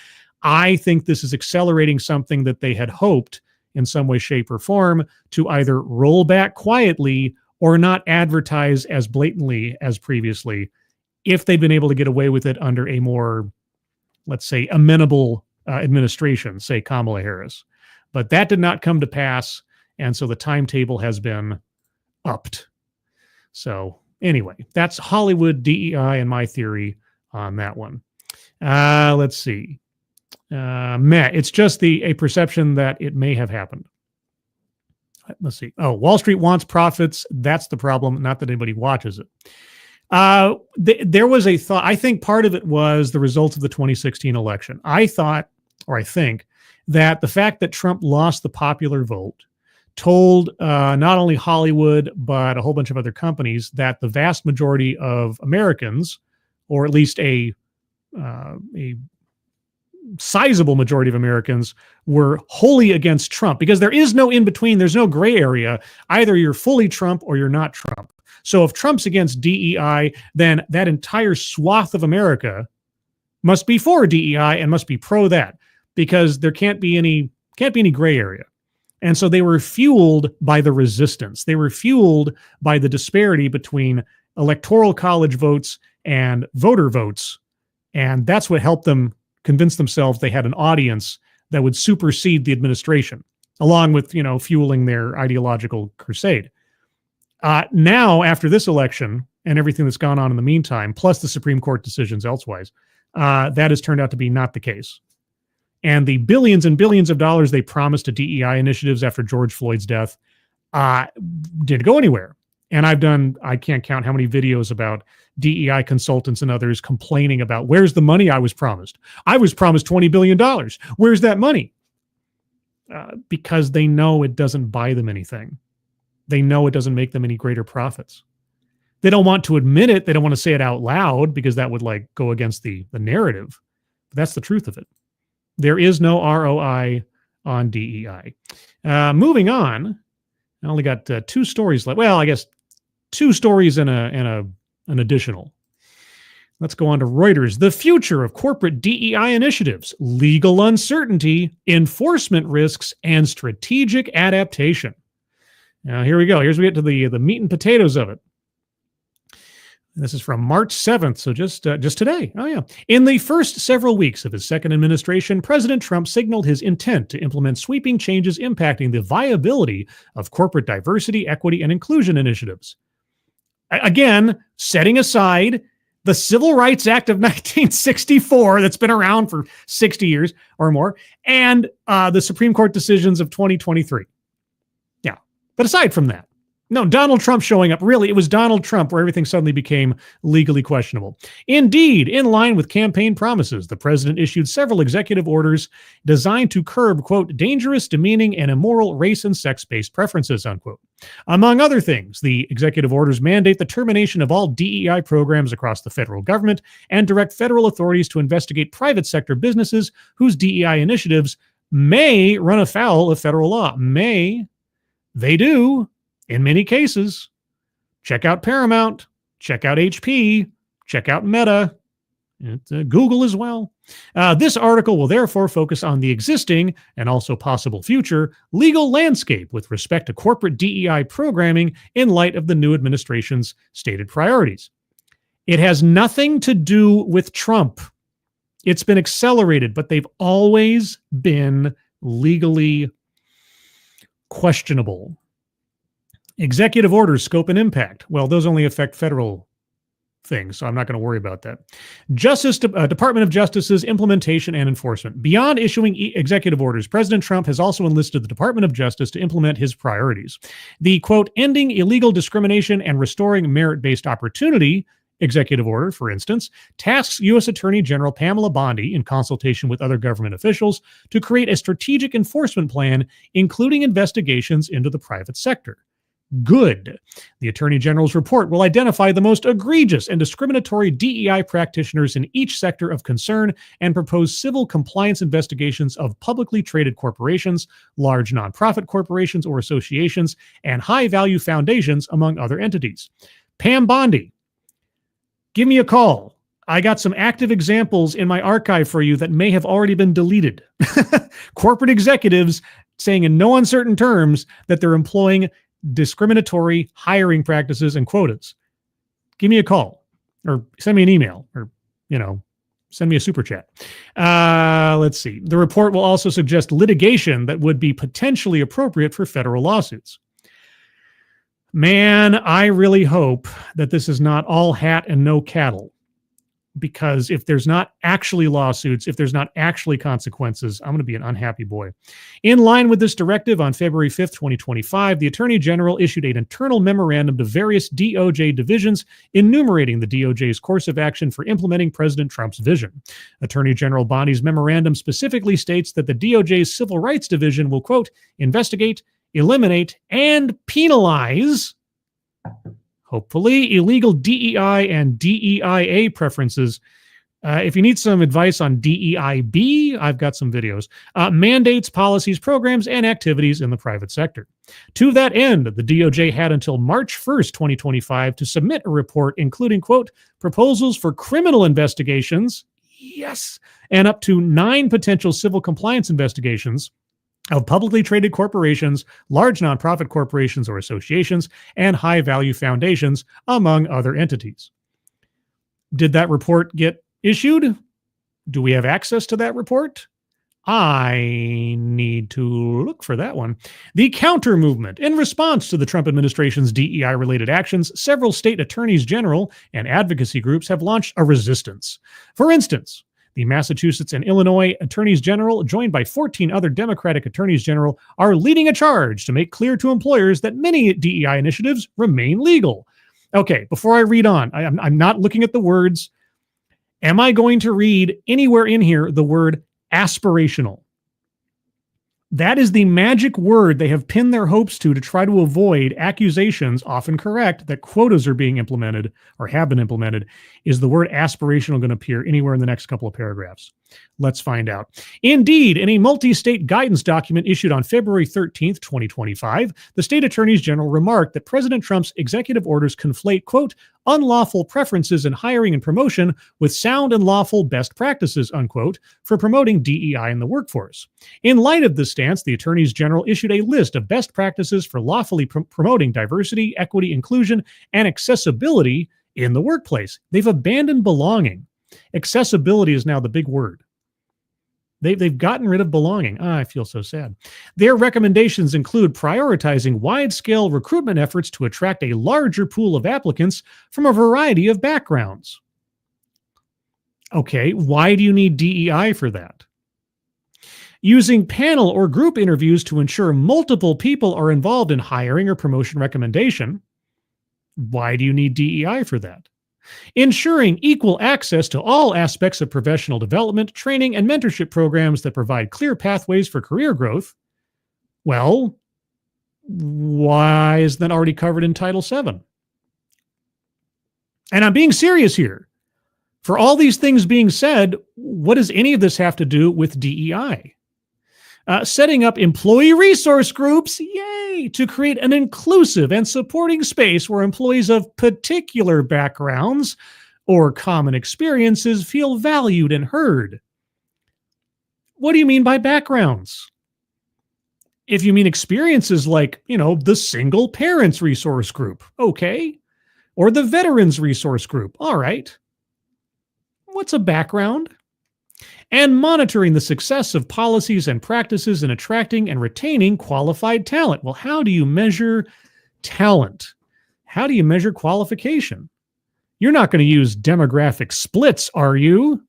I think this is accelerating something that they had hoped in some way, shape, or form to either roll back quietly or not advertise as blatantly as previously if they'd been able to get away with it under a more, let's say, amenable administration, say Kamala Harris. But that did not come to pass, and so the timetable has been upped. So anyway, that's Hollywood DEI and my theory on that one. Let's see. It's just a perception that it may have happened. Let's see. Oh, Wall Street wants profits. That's the problem. Not that anybody watches it. There was a thought. I think part of it was the results of the 2016 election. I think that the fact that Trump lost the popular vote told not only Hollywood, but a whole bunch of other companies that the vast majority of Americans, or at least a sizable majority of Americans, were wholly against Trump, because there is no in between. There's no gray area. Either you're fully Trump or you're not Trump. So if Trump's against DEI, then that entire swath of America must be for DEI and must be pro that, because there can't be any gray area. And so they were fueled by the resistance. They were fueled by the disparity between electoral college votes and voter votes. And that's what helped them convince themselves they had an audience that would supersede the administration, along with, fueling their ideological crusade. Now, after this election and everything that's gone on in the meantime, plus the Supreme Court decisions elsewise, that has turned out to be not the case. And the billions and billions of dollars they promised to DEI initiatives after George Floyd's death didn't go anywhere. And I can't count how many videos about DEI consultants and others complaining about, where's the money I was promised? I was promised $20 billion. Where's that money? Because they know it doesn't buy them anything. They know it doesn't make them any greater profits. They don't want to admit it. They don't want to say it out loud because that would go against the narrative. But that's the truth of it. There is no ROI on DEI. Moving on, I only got two stories left. Well, I guess two stories and an additional. Let's go on to Reuters. The future of corporate DEI initiatives, legal uncertainty, enforcement risks, and strategic adaptation. Now, here we go. Here's we get to the meat and potatoes of it. This is from March 7th, so just today. Oh, yeah. In the first several weeks of his second administration, President Trump signaled his intent to implement sweeping changes impacting the viability of corporate diversity, equity, and inclusion initiatives. Again, setting aside the Civil Rights Act of 1964 that's been around for 60 years or more, and the Supreme Court decisions of 2023. Yeah. But aside from that, No, Donald Trump showing up. Really, it was Donald Trump where everything suddenly became legally questionable. Indeed, in line with campaign promises, the president issued several executive orders designed to curb, quote, dangerous, demeaning, and immoral race and sex-based preferences, unquote. Among other things, the executive orders mandate the termination of all DEI programs across the federal government and direct federal authorities to investigate private sector businesses whose DEI initiatives may run afoul of federal law. May. They do. In many cases. Check out Paramount, check out HP, check out Meta, Google as well. This article will therefore focus on the existing and also possible future legal landscape with respect to corporate DEI programming in light of the new administration's stated priorities. It has nothing to do with Trump. It's been accelerated, but they've always been legally questionable. Executive orders, scope and impact. Well, those only affect federal things, so I'm not going to worry about that. Department of Justice's implementation and enforcement. Beyond issuing executive orders, President Trump has also enlisted the Department of Justice to implement his priorities. The, quote, ending illegal discrimination and restoring merit-based opportunity executive order, for instance, tasks U.S. Attorney General Pamela Bondi, in consultation with other government officials, to create a strategic enforcement plan, including investigations into the private sector. Good. The Attorney General's report will identify the most egregious and discriminatory DEI practitioners in each sector of concern and propose civil compliance investigations of publicly traded corporations, large nonprofit corporations or associations, and high-value foundations, among other entities. Pam Bondi, give me a call. I got some active examples in my archive for you that may have already been deleted. Corporate executives saying in no uncertain terms that they're employing discriminatory hiring practices and quotas. Give me a call or send me an email or, send me a super chat. Let's see. The report will also suggest litigation that would be potentially appropriate for federal lawsuits. Man, I really hope that this is not all hat and no cattle, because if there's not actually lawsuits, if there's not actually consequences, I'm going to be an unhappy boy. In line with this directive, on February 5th, 2025, the Attorney General issued an internal memorandum to various DOJ divisions enumerating the DOJ's course of action for implementing President Trump's vision. Attorney General Bondi's memorandum specifically states that the DOJ's Civil Rights Division will, quote, investigate, eliminate, and penalize, hopefully, illegal DEI and DEIA preferences. If you need some advice on DEIB, I've got some videos. Mandates, policies, programs, and activities in the private sector. To that end, the DOJ had until March 1st, 2025 to submit a report including, quote, proposals for criminal investigations, yes, and up to 9 potential civil compliance investigations of publicly traded corporations, large nonprofit corporations or associations, and high-value foundations, among other entities. Did that report get issued? Do we have access to that report? I need to look for that one. The counter movement. In response to the Trump administration's DEI-related actions, several state attorneys general and advocacy groups have launched a resistance. For instance, the Massachusetts and Illinois attorneys general, joined by 14 other Democratic attorneys general, are leading a charge to make clear to employers that many DEI initiatives remain legal. Okay, before I read on, I'm not looking at the words. Am I going to read anywhere in here the word aspirational? That is the magic word they have pinned their hopes to try to avoid accusations, often correct, that quotas are being implemented or have been implemented. Is the word aspirational going to appear anywhere in the next couple of paragraphs? Let's find out. Indeed, in a multi-state guidance document issued on February 13th, 2025, the state attorneys general remarked that President Trump's executive orders conflate, quote, unlawful preferences in hiring and promotion with sound and lawful best practices, unquote, for promoting DEI in the workforce. In light of this stance, the attorneys general issued a list of best practices for lawfully promoting diversity, equity, inclusion, and accessibility in the workplace. They've abandoned belonging. Accessibility is now the big word. They've gotten rid of belonging. I feel so sad. Their recommendations include prioritizing wide-scale recruitment efforts to attract a larger pool of applicants from a variety of backgrounds. Okay, why do you need DEI for that? Using panel or group interviews to ensure multiple people are involved in hiring or promotion recommendation. Why do you need DEI for that? Ensuring equal access to all aspects of professional development, training, and mentorship programs that provide clear pathways for career growth. Well, why is that already covered in Title VII? And I'm being serious here. For all these things being said, what does any of this have to do with DEI? Setting up employee resource groups, yay, to create an inclusive and supporting space where employees of particular backgrounds or common experiences feel valued and heard. What do you mean by backgrounds? If you mean experiences like, the single parents resource group, okay. Or the veterans resource group, all right. What's a background? And monitoring the success of policies and practices in attracting and retaining qualified talent. Well, how do you measure talent? How do you measure qualification? You're not going to use demographic splits, are you?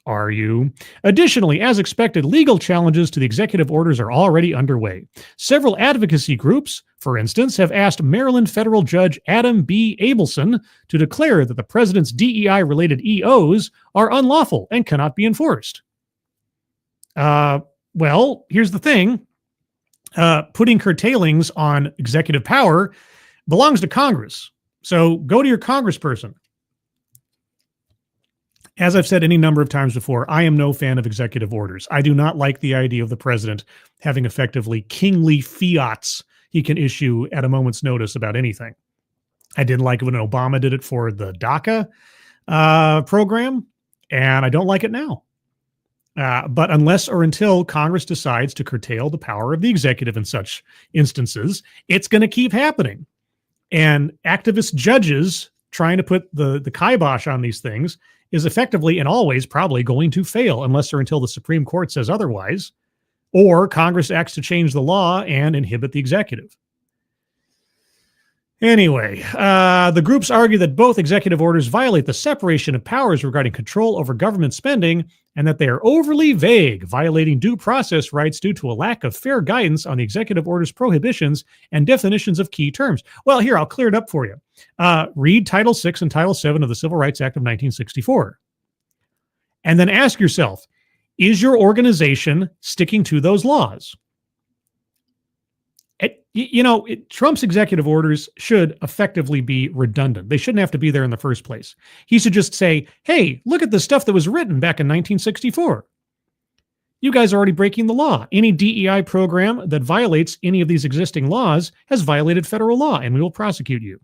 Are you? Additionally, as expected, legal challenges to the executive orders are already underway. Several advocacy groups, for instance, have asked Maryland federal judge Adam B. Abelson to declare that the president's DEI-related EOs are unlawful and cannot be enforced. Well, here's the thing. Putting curtailings on executive power belongs to Congress. So go to your congressperson. As I've said any number of times before, I am no fan of executive orders. I do not like the idea of the president having effectively kingly fiats he can issue at a moment's notice about anything. I didn't like it when Obama did it for the DACA program, and I don't like it now. But unless or until Congress decides to curtail the power of the executive in such instances, it's going to keep happening. And activist judges trying to put the kibosh on these things is effectively and always probably going to fail unless or until the Supreme Court says otherwise, or Congress acts to change the law and inhibit the executive. Anyway, the groups argue that both executive orders violate the separation of powers regarding control over government spending and that they are overly vague, violating due process rights due to a lack of fair guidance on the executive order's prohibitions and definitions of key terms. Well, here, I'll clear it up for you. Read Title VI and Title VII of the Civil Rights Act of 1964. And then ask yourself, is your organization sticking to those laws? Trump's executive orders should effectively be redundant. They shouldn't have to be there in the first place. He should just say, hey, look at the stuff that was written back in 1964. You guys are already breaking the law. Any DEI program that violates any of these existing laws has violated federal law, and we will prosecute you.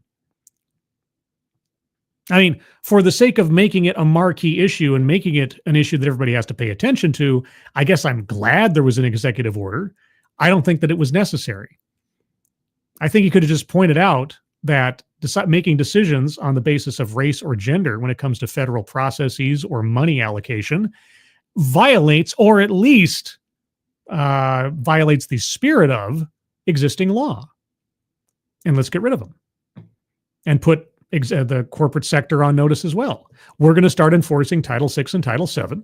I mean, for the sake of making it a marquee issue and making it an issue that everybody has to pay attention to, I guess I'm glad there was an executive order. I don't think that it was necessary. I think he could have just pointed out that making decisions on the basis of race or gender when it comes to federal processes or money allocation violates, or at least violates the spirit of existing law. And let's get rid of them and put the corporate sector on notice as well. We're going to start enforcing Title VI and Title VII.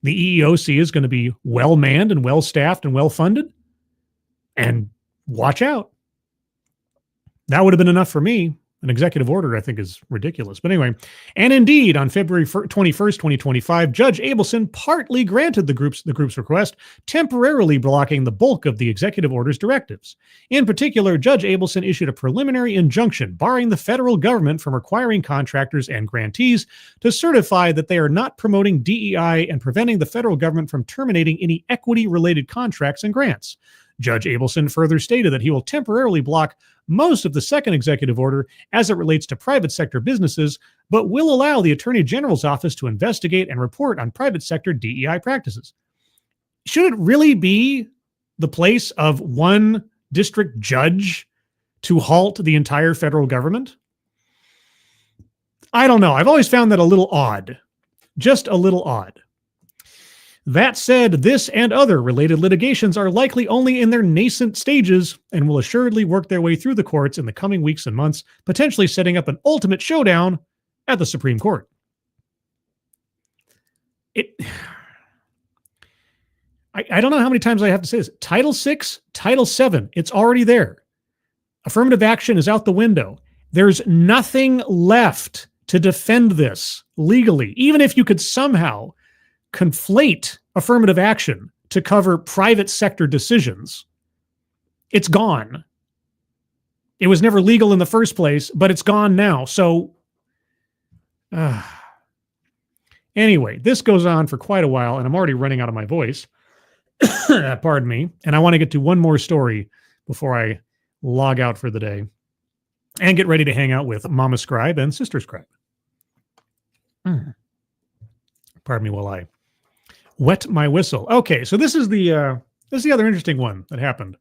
The EEOC is going to be well-manned and well-staffed and well-funded. And watch out. That would have been enough for me. An executive order, I think, is ridiculous. But anyway, and indeed, on February 21st, 2025, Judge Abelson partly granted the group's request, temporarily blocking the bulk of the executive order's directives. In particular, Judge Abelson issued a preliminary injunction barring the federal government from requiring contractors and grantees to certify that they are not promoting DEI and preventing the federal government from terminating any equity-related contracts and grants. Judge Abelson further stated that he will temporarily block most of the second executive order as it relates to private sector businesses, but will allow the Attorney General's office to investigate and report on private sector DEI practices. Should it really be the place of one district judge to halt the entire federal government? I don't know. I've always found that a little odd. Just a little odd. That said, this and other related litigations are likely only in their nascent stages and will assuredly work their way through the courts in the coming weeks and months, potentially setting up an ultimate showdown at the Supreme I don't know how many times I have to say this. Title VI, Title VII, it's already there. Affirmative action is out the window. There's nothing left to defend this legally, even if you could somehow conflate affirmative action to cover private sector decisions. It's gone. It was never legal in the first place, but it's gone now. So, anyway, this goes on for quite a while, and I'm already running out of my voice. Pardon me. And I want to get to one more story before I log out for the day and get ready to hang out with Mama Scribe and Sister Scribe. Pardon me while I wet my whistle. Okay, so this is the other interesting one that happened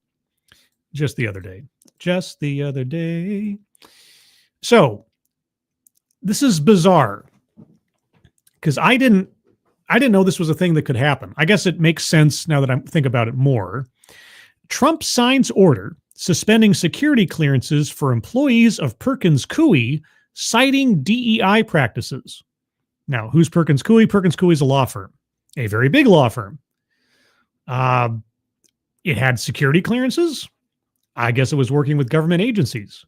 just the other day. Just the other day. So this is bizarre because I didn't know this was a thing that could happen. I guess it makes sense now that I think about it more. Trump signs order suspending security clearances for employees of Perkins Coie, citing DEI practices. Now, who's Perkins Coie? Perkins Coie is a law firm, a very big law firm. It had security clearances. I guess it was working with government agencies.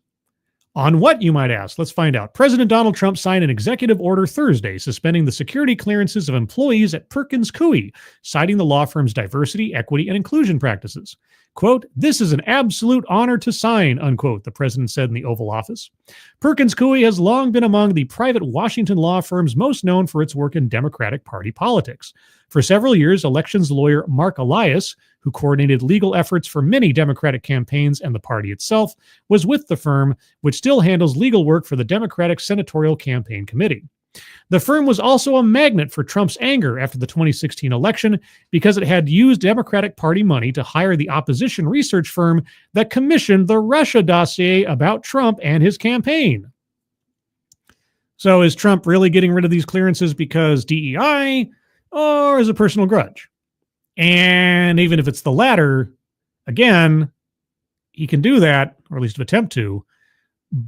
On what, you might ask? Let's find out. President Donald Trump signed an executive order Thursday suspending the security clearances of employees at Perkins Coie, citing the law firm's diversity, equity, and inclusion practices. Quote, "This is an absolute honor to sign," unquote, the president said in the Oval Office. Perkins Coie has long been among the private Washington law firms most known for its work in Democratic Party politics. For several years, elections lawyer Mark Elias, who coordinated legal efforts for many Democratic campaigns and the party itself, was with the firm, which still handles legal work for the Democratic Senatorial Campaign Committee. The firm was also a magnet for Trump's anger after the 2016 election because it had used Democratic Party money to hire the opposition research firm that commissioned the Russia dossier about Trump and his campaign. So is Trump really getting rid of these clearances because DEI or as a personal grudge? And even if it's the latter, again, he can do that, or at least attempt to,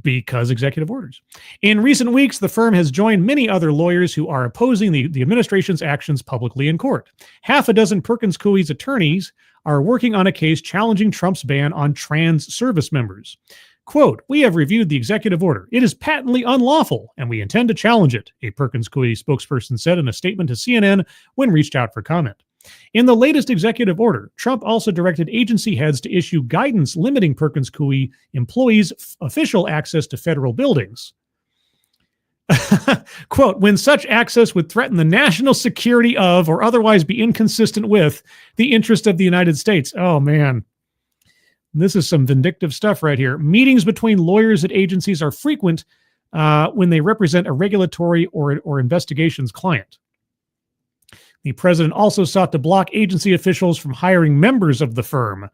because executive orders. In recent weeks, the firm has joined many other lawyers who are opposing the administration's actions publicly in court. Half a dozen Perkins Coie's attorneys are working on a case challenging Trump's ban on trans service members. Quote, "We have reviewed the executive order. It is patently unlawful, and we intend to challenge it," a Perkins Coie spokesperson said in a statement to CNN when reached out for comment. In the latest executive order, Trump also directed agency heads to issue guidance limiting Perkins Coie employees' official access to federal buildings. Quote, "When such access would threaten the national security of or otherwise be inconsistent with the interest of the United States." Oh, man. This is some vindictive stuff right here. "Meetings between lawyers at agencies are frequent when they represent a regulatory or investigations client." The president also sought to block agency officials from hiring members of the firm.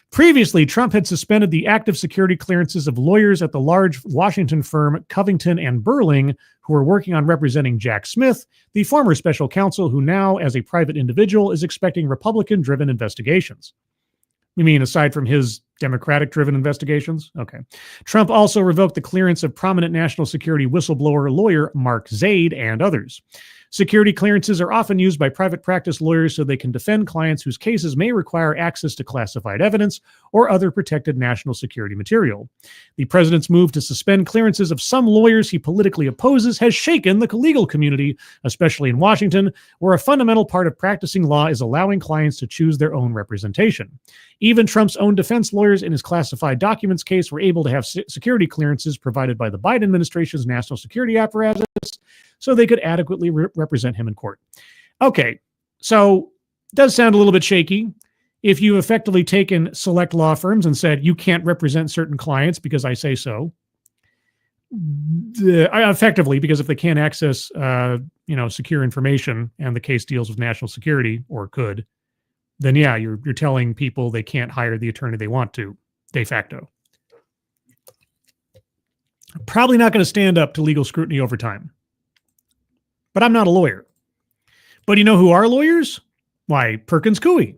Previously, Trump had suspended the active security clearances of lawyers at the large Washington firm Covington and Burling, who were working on representing Jack Smith, the former special counsel who now, as a private individual, is expecting Republican-driven investigations. You mean aside from his Democratic-driven investigations? Okay. Trump also revoked the clearance of prominent national security whistleblower lawyer Mark Zaid and others. Security clearances are often used by private practice lawyers so they can defend clients whose cases may require access to classified evidence or other protected national security material. The president's move to suspend clearances of some lawyers he politically opposes has shaken the legal community, especially in Washington, where a fundamental part of practicing law is allowing clients to choose their own representation. Even Trump's own defense lawyers in his classified documents case were able to have security clearances provided by the Biden administration's national security apparatus so they could adequately represent him in court. Okay, so it does sound a little bit shaky. If you've effectively taken select law firms and said, you can't represent certain clients because I say so, effectively, because if they can't access, secure information and the case deals with national security, or could, then yeah, you're telling people they can't hire the attorney they want to, de facto. Probably not going to stand up to legal scrutiny over time. But I'm not a lawyer. But you know who are lawyers? Why, Perkins Coie.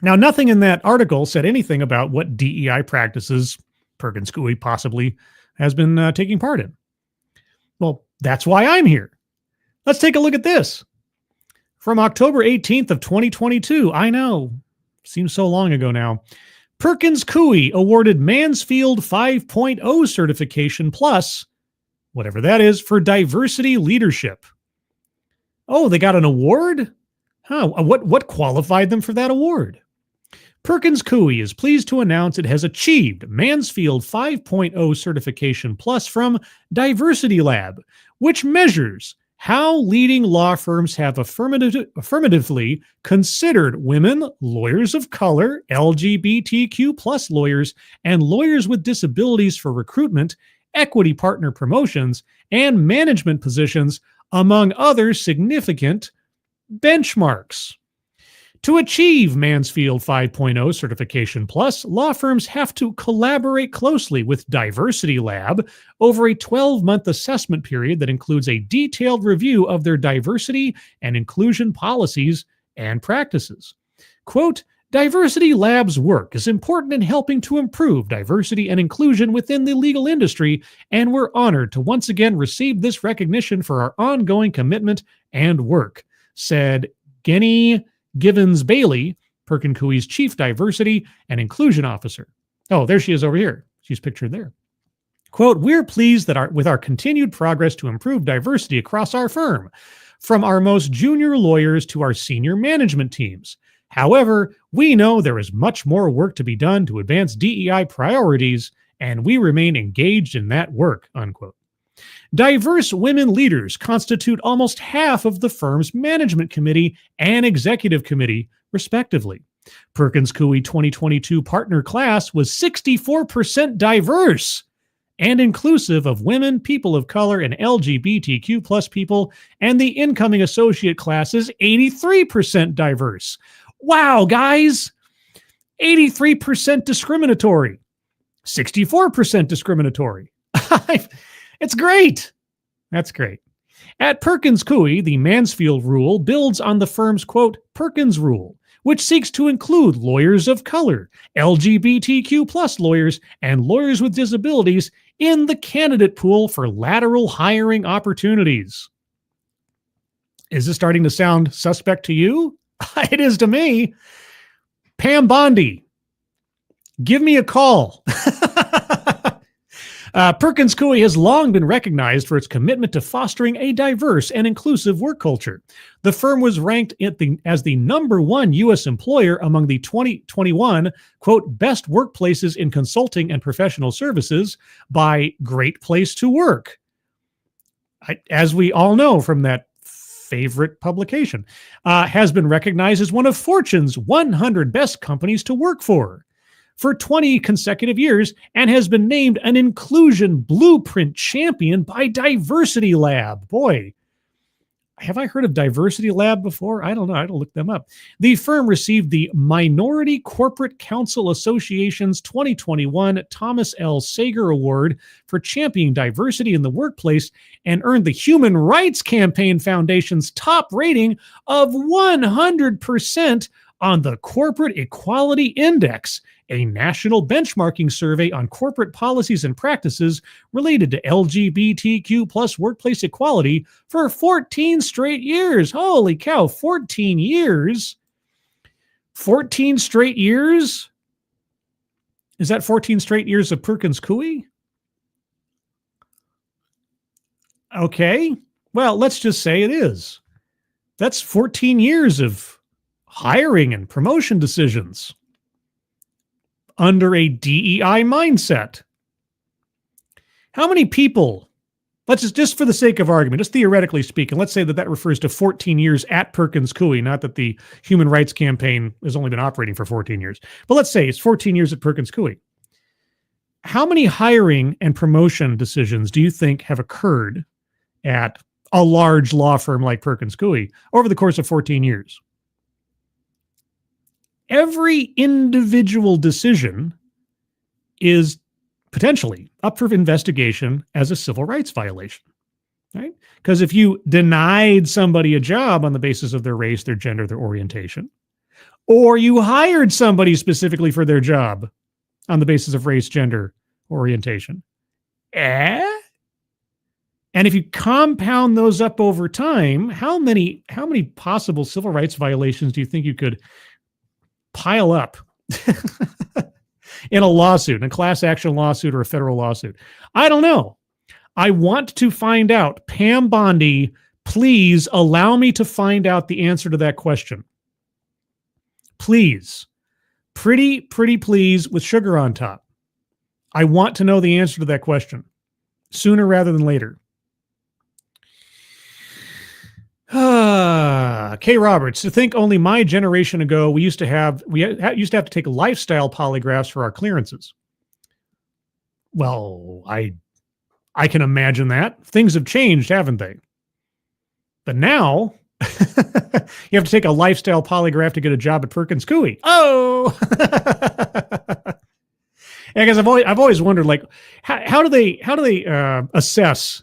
Now, nothing in that article said anything about what DEI practices Perkins Coie possibly has been taking part in. Well, that's why I'm here. Let's take a look at this. From October 18th of 2022. I know. Seems so long ago now. Perkins Coie awarded Mansfield 5.0 certification plus, whatever that is, for diversity leadership. Oh, they got an award? Huh. What qualified them for that award? Perkins Coie is pleased to announce it has achieved Mansfield 5.0 certification plus from Diversity Lab, which measures how leading law firms have affirmatively considered women, lawyers of color, LGBTQ plus lawyers, and lawyers with disabilities for recruitment, equity partner promotions, and management positions, among other significant benchmarks. To achieve Mansfield 5.0 certification plus, law firms have to collaborate closely with Diversity Lab over a 12-month assessment period that includes a detailed review of their diversity and inclusion policies and practices. Quote, Diversity Lab's work is important in helping to improve diversity and inclusion within the legal industry, and we're honored to once again receive this recognition for our ongoing commitment and work, said Genny Givens-Bailey, Perkins Coie's Chief Diversity and Inclusion Officer. Oh, there she is over here. She's pictured there. Quote, we're pleased that with our continued progress to improve diversity across our firm, from our most junior lawyers to our senior management teams. However, we know there is much more work to be done to advance DEI priorities, and we remain engaged in that work, unquote. Diverse women leaders constitute almost half of the firm's management committee and executive committee, respectively. Perkins Coie 2022 partner class was 64% diverse and inclusive of women, people of color, and LGBTQ plus people, and the incoming associate class is 83% diverse. Wow, guys! 83% discriminatory, 64% discriminatory. It's great. That's great. At Perkins Coie, the Mansfield Rule builds on the firm's, quote, Perkins Rule, which seeks to include lawyers of color, LGBTQ plus lawyers, and lawyers with disabilities in the candidate pool for lateral hiring opportunities. Is this starting to sound suspect to you? It is to me. Pam Bondi, give me a call. Perkins Coie has long been recognized for its commitment to fostering a diverse and inclusive work culture. The firm was ranked as the #1 U.S. employer among the 2021, quote, best workplaces in consulting and professional services by Great Place to Work. As we all know from that favorite publication, has been recognized as one of Fortune's 100 best companies to work for 20 consecutive years, and has been named an inclusion blueprint champion by Diversity Lab. Boy, have I heard of Diversity Lab before? I don't know. I had to look them up. The firm received the Minority Corporate Counsel Association's 2021 Thomas L. Sager Award for championing diversity in the workplace and earned the Human Rights Campaign Foundation's top rating of 100% on the Corporate Equality Index, a national benchmarking survey on corporate policies and practices related to LGBTQ plus workplace equality for 14 straight years. Holy cow, 14 years? 14 straight years? Is that 14 straight years of Perkins Coie? Okay, well, let's just say it is. That's 14 years of hiring and promotion decisions under a DEI mindset. How many people, let's just for the sake of argument, just theoretically speaking, let's say that refers to 14 years at Perkins Coie, not that the Human Rights Campaign has only been operating for 14 years. But let's say it's 14 years at Perkins Coie. How many hiring and promotion decisions do you think have occurred at a large law firm like Perkins Coie over the course of 14 years? Every individual decision is potentially up for investigation as a civil rights violation, right? Because if you denied somebody a job on the basis of their race, their gender, their orientation, or you hired somebody specifically for their job on the basis of race, gender, orientation, and And if you compound those up over time, how many possible civil rights violations do you think you could pile up in a lawsuit, in a class action lawsuit or a federal lawsuit? I don't know. I want to find out. Pam Bondi, please allow me to find out the answer to that question. Please. Pretty please with sugar on top. I want to know the answer to that question sooner rather than later. K. Roberts, to think only my generation ago, we used to have to take lifestyle polygraphs for our clearances. Well, I can imagine that. Things have changed, haven't they? But now you have to take a lifestyle polygraph to get a job at Perkins Coie. Oh, yeah, because I've always wondered, like, how do they assess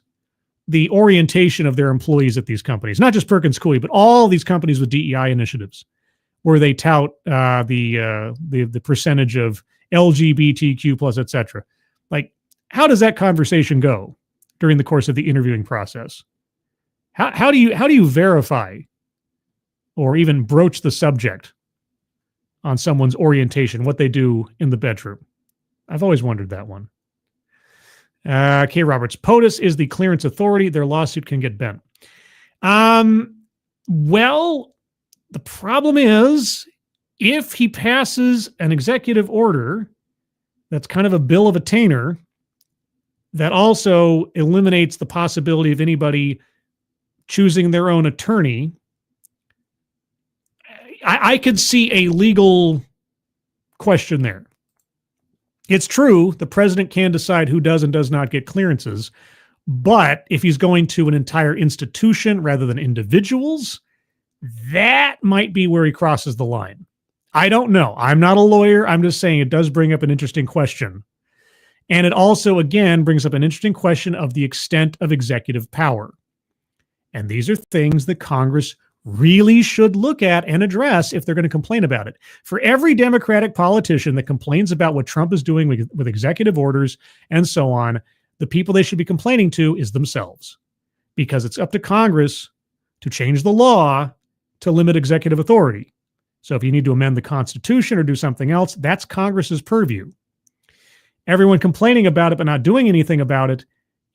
the orientation of their employees at these companies? Not just Perkins Coie, but all these companies with DEI initiatives, where they tout the percentage of LGBTQ plus, et cetera. Like, how does that conversation go during the course of the interviewing process? How do you verify or even broach the subject on someone's orientation, what they do in the bedroom? I've always wondered that one. K. Roberts, POTUS is the clearance authority. Their lawsuit can get bent. Well, the problem is, if he passes an executive order that's kind of a bill of attainder that also eliminates the possibility of anybody choosing their own attorney, I could see a legal question there. It's true, the president can decide who does and does not get clearances, but if he's going to an entire institution rather than individuals, that might be where he crosses the line. I don't know. I'm not a lawyer. I'm just saying it does bring up an interesting question. And it also, again, brings up an interesting question of the extent of executive power. And these are things that Congress really should look at and address if they're going to complain about it. For every Democratic politician that complains about what Trump is doing with executive orders and so on, the people they should be complaining to is themselves, because it's up to Congress to change the law to limit executive authority. So if you need to amend the Constitution or do something else, that's Congress's purview. Everyone complaining about it but not doing anything about it,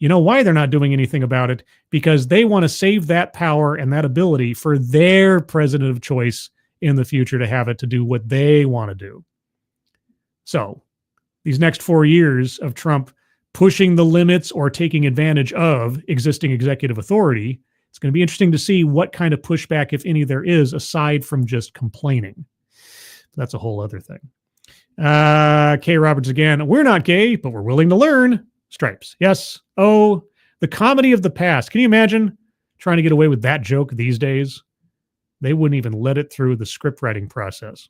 you know why they're not doing anything about it? Because they want to save that power and that ability for their president of choice in the future to have it to do what they want to do. So these next 4 years of Trump pushing the limits or taking advantage of existing executive authority, it's going to be interesting to see what kind of pushback, if any, there is, aside from just complaining. That's a whole other thing. K. Roberts again, we're not gay, but we're willing to learn. Stripes. Yes. Oh, the comedy of the past. Can you imagine trying to get away with that joke these days? They wouldn't even let it through the script writing process.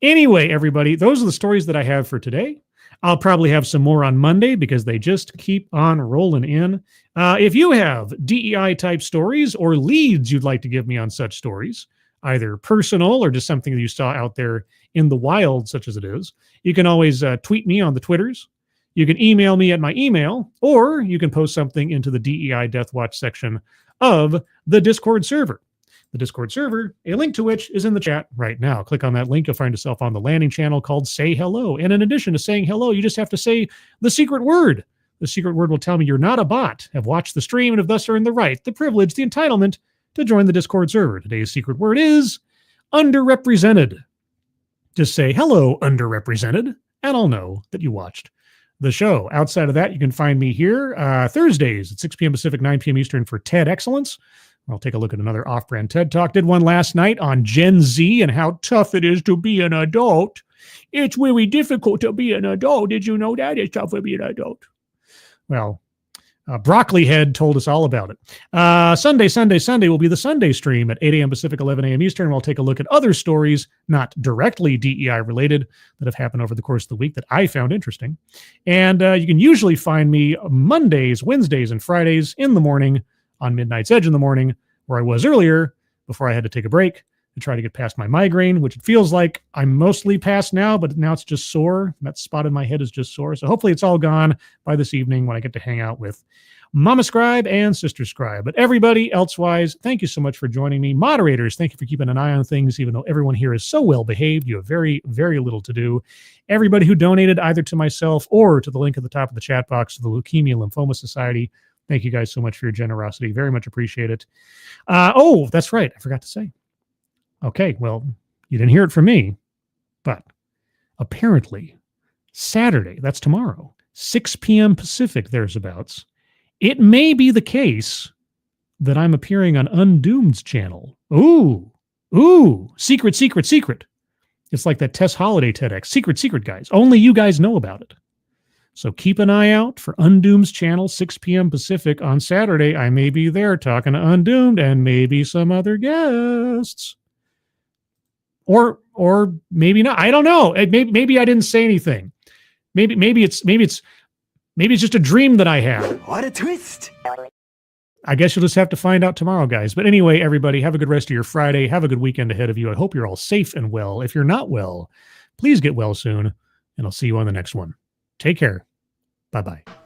Anyway, everybody, those are the stories that I have for today. I'll probably have some more on Monday because they just keep on rolling in. If you have DEI type stories or leads you'd like to give me on such stories, either personal or just something that you saw out there in the wild, such as it is, you can always tweet me on the Twitters. You can email me at my email, or you can post something into the DEI Deathwatch section of the Discord server. The Discord server, a link to which is in the chat right now. Click on that link. You'll find yourself on the landing channel called Say Hello. And in addition to saying hello, you just have to say the secret word. The secret word will tell me you're not a bot, have watched the stream, and have thus earned the right, the privilege, the entitlement to join the Discord server. Today's secret word is underrepresented. Just say hello, underrepresented, and I'll know that you watched the show. Outside of that, you can find me here Thursdays at 6 p.m. Pacific, 9 p.m. Eastern for TED Excellence. I'll take a look at another off-brand TED Talk. Did one last night on Gen Z and how tough it is to be an adult. It's really difficult to be an adult. Did you know that? It's tough to be an adult. Well, Broccoli Head told us all about it. Sunday will be the Sunday stream at 8 a.m. Pacific, 11 a.m. Eastern. We'll take a look at other stories, not directly DEI related, that have happened over the course of the week that I found interesting. And you can usually find me Mondays, Wednesdays, and Fridays in the morning on Midnight's Edge in the morning, where I was earlier before I had to take a break to try to get past my migraine, which it feels like I'm mostly past now, but now it's just sore. That spot in my head is just sore. So hopefully it's all gone by this evening when I get to hang out with Mama Scribe and Sister Scribe. But everybody elsewise, thank you so much for joining me. Moderators, thank you for keeping an eye on things, even though everyone here is so well behaved. You have very, very little to do. Everybody who donated either to myself or to the link at the top of the chat box to the Leukemia Lymphoma Society, thank you guys so much for your generosity. Very much appreciate it. Oh, that's right. I forgot to say. Okay, well, you didn't hear it from me, but apparently Saturday, that's tomorrow, 6 p.m. Pacific, thereabouts, it may be the case that I'm appearing on Undoomed's channel. Ooh, secret. It's like that Tess Holiday TEDx. Secret, guys. Only you guys know about it. So keep an eye out for Undoomed's channel, 6 p.m. Pacific on Saturday. I may be there talking to Undoomed and maybe some other guests. Or maybe not. I don't know. Maybe I didn't say anything. Maybe it's just a dream that I have. What a twist. I guess you'll just have to find out tomorrow, guys. But anyway, everybody, have a good rest of your Friday. Have a good weekend ahead of you. I hope you're all safe and well. If you're not well, please get well soon, and I'll see you on the next one. Take care. Bye-bye.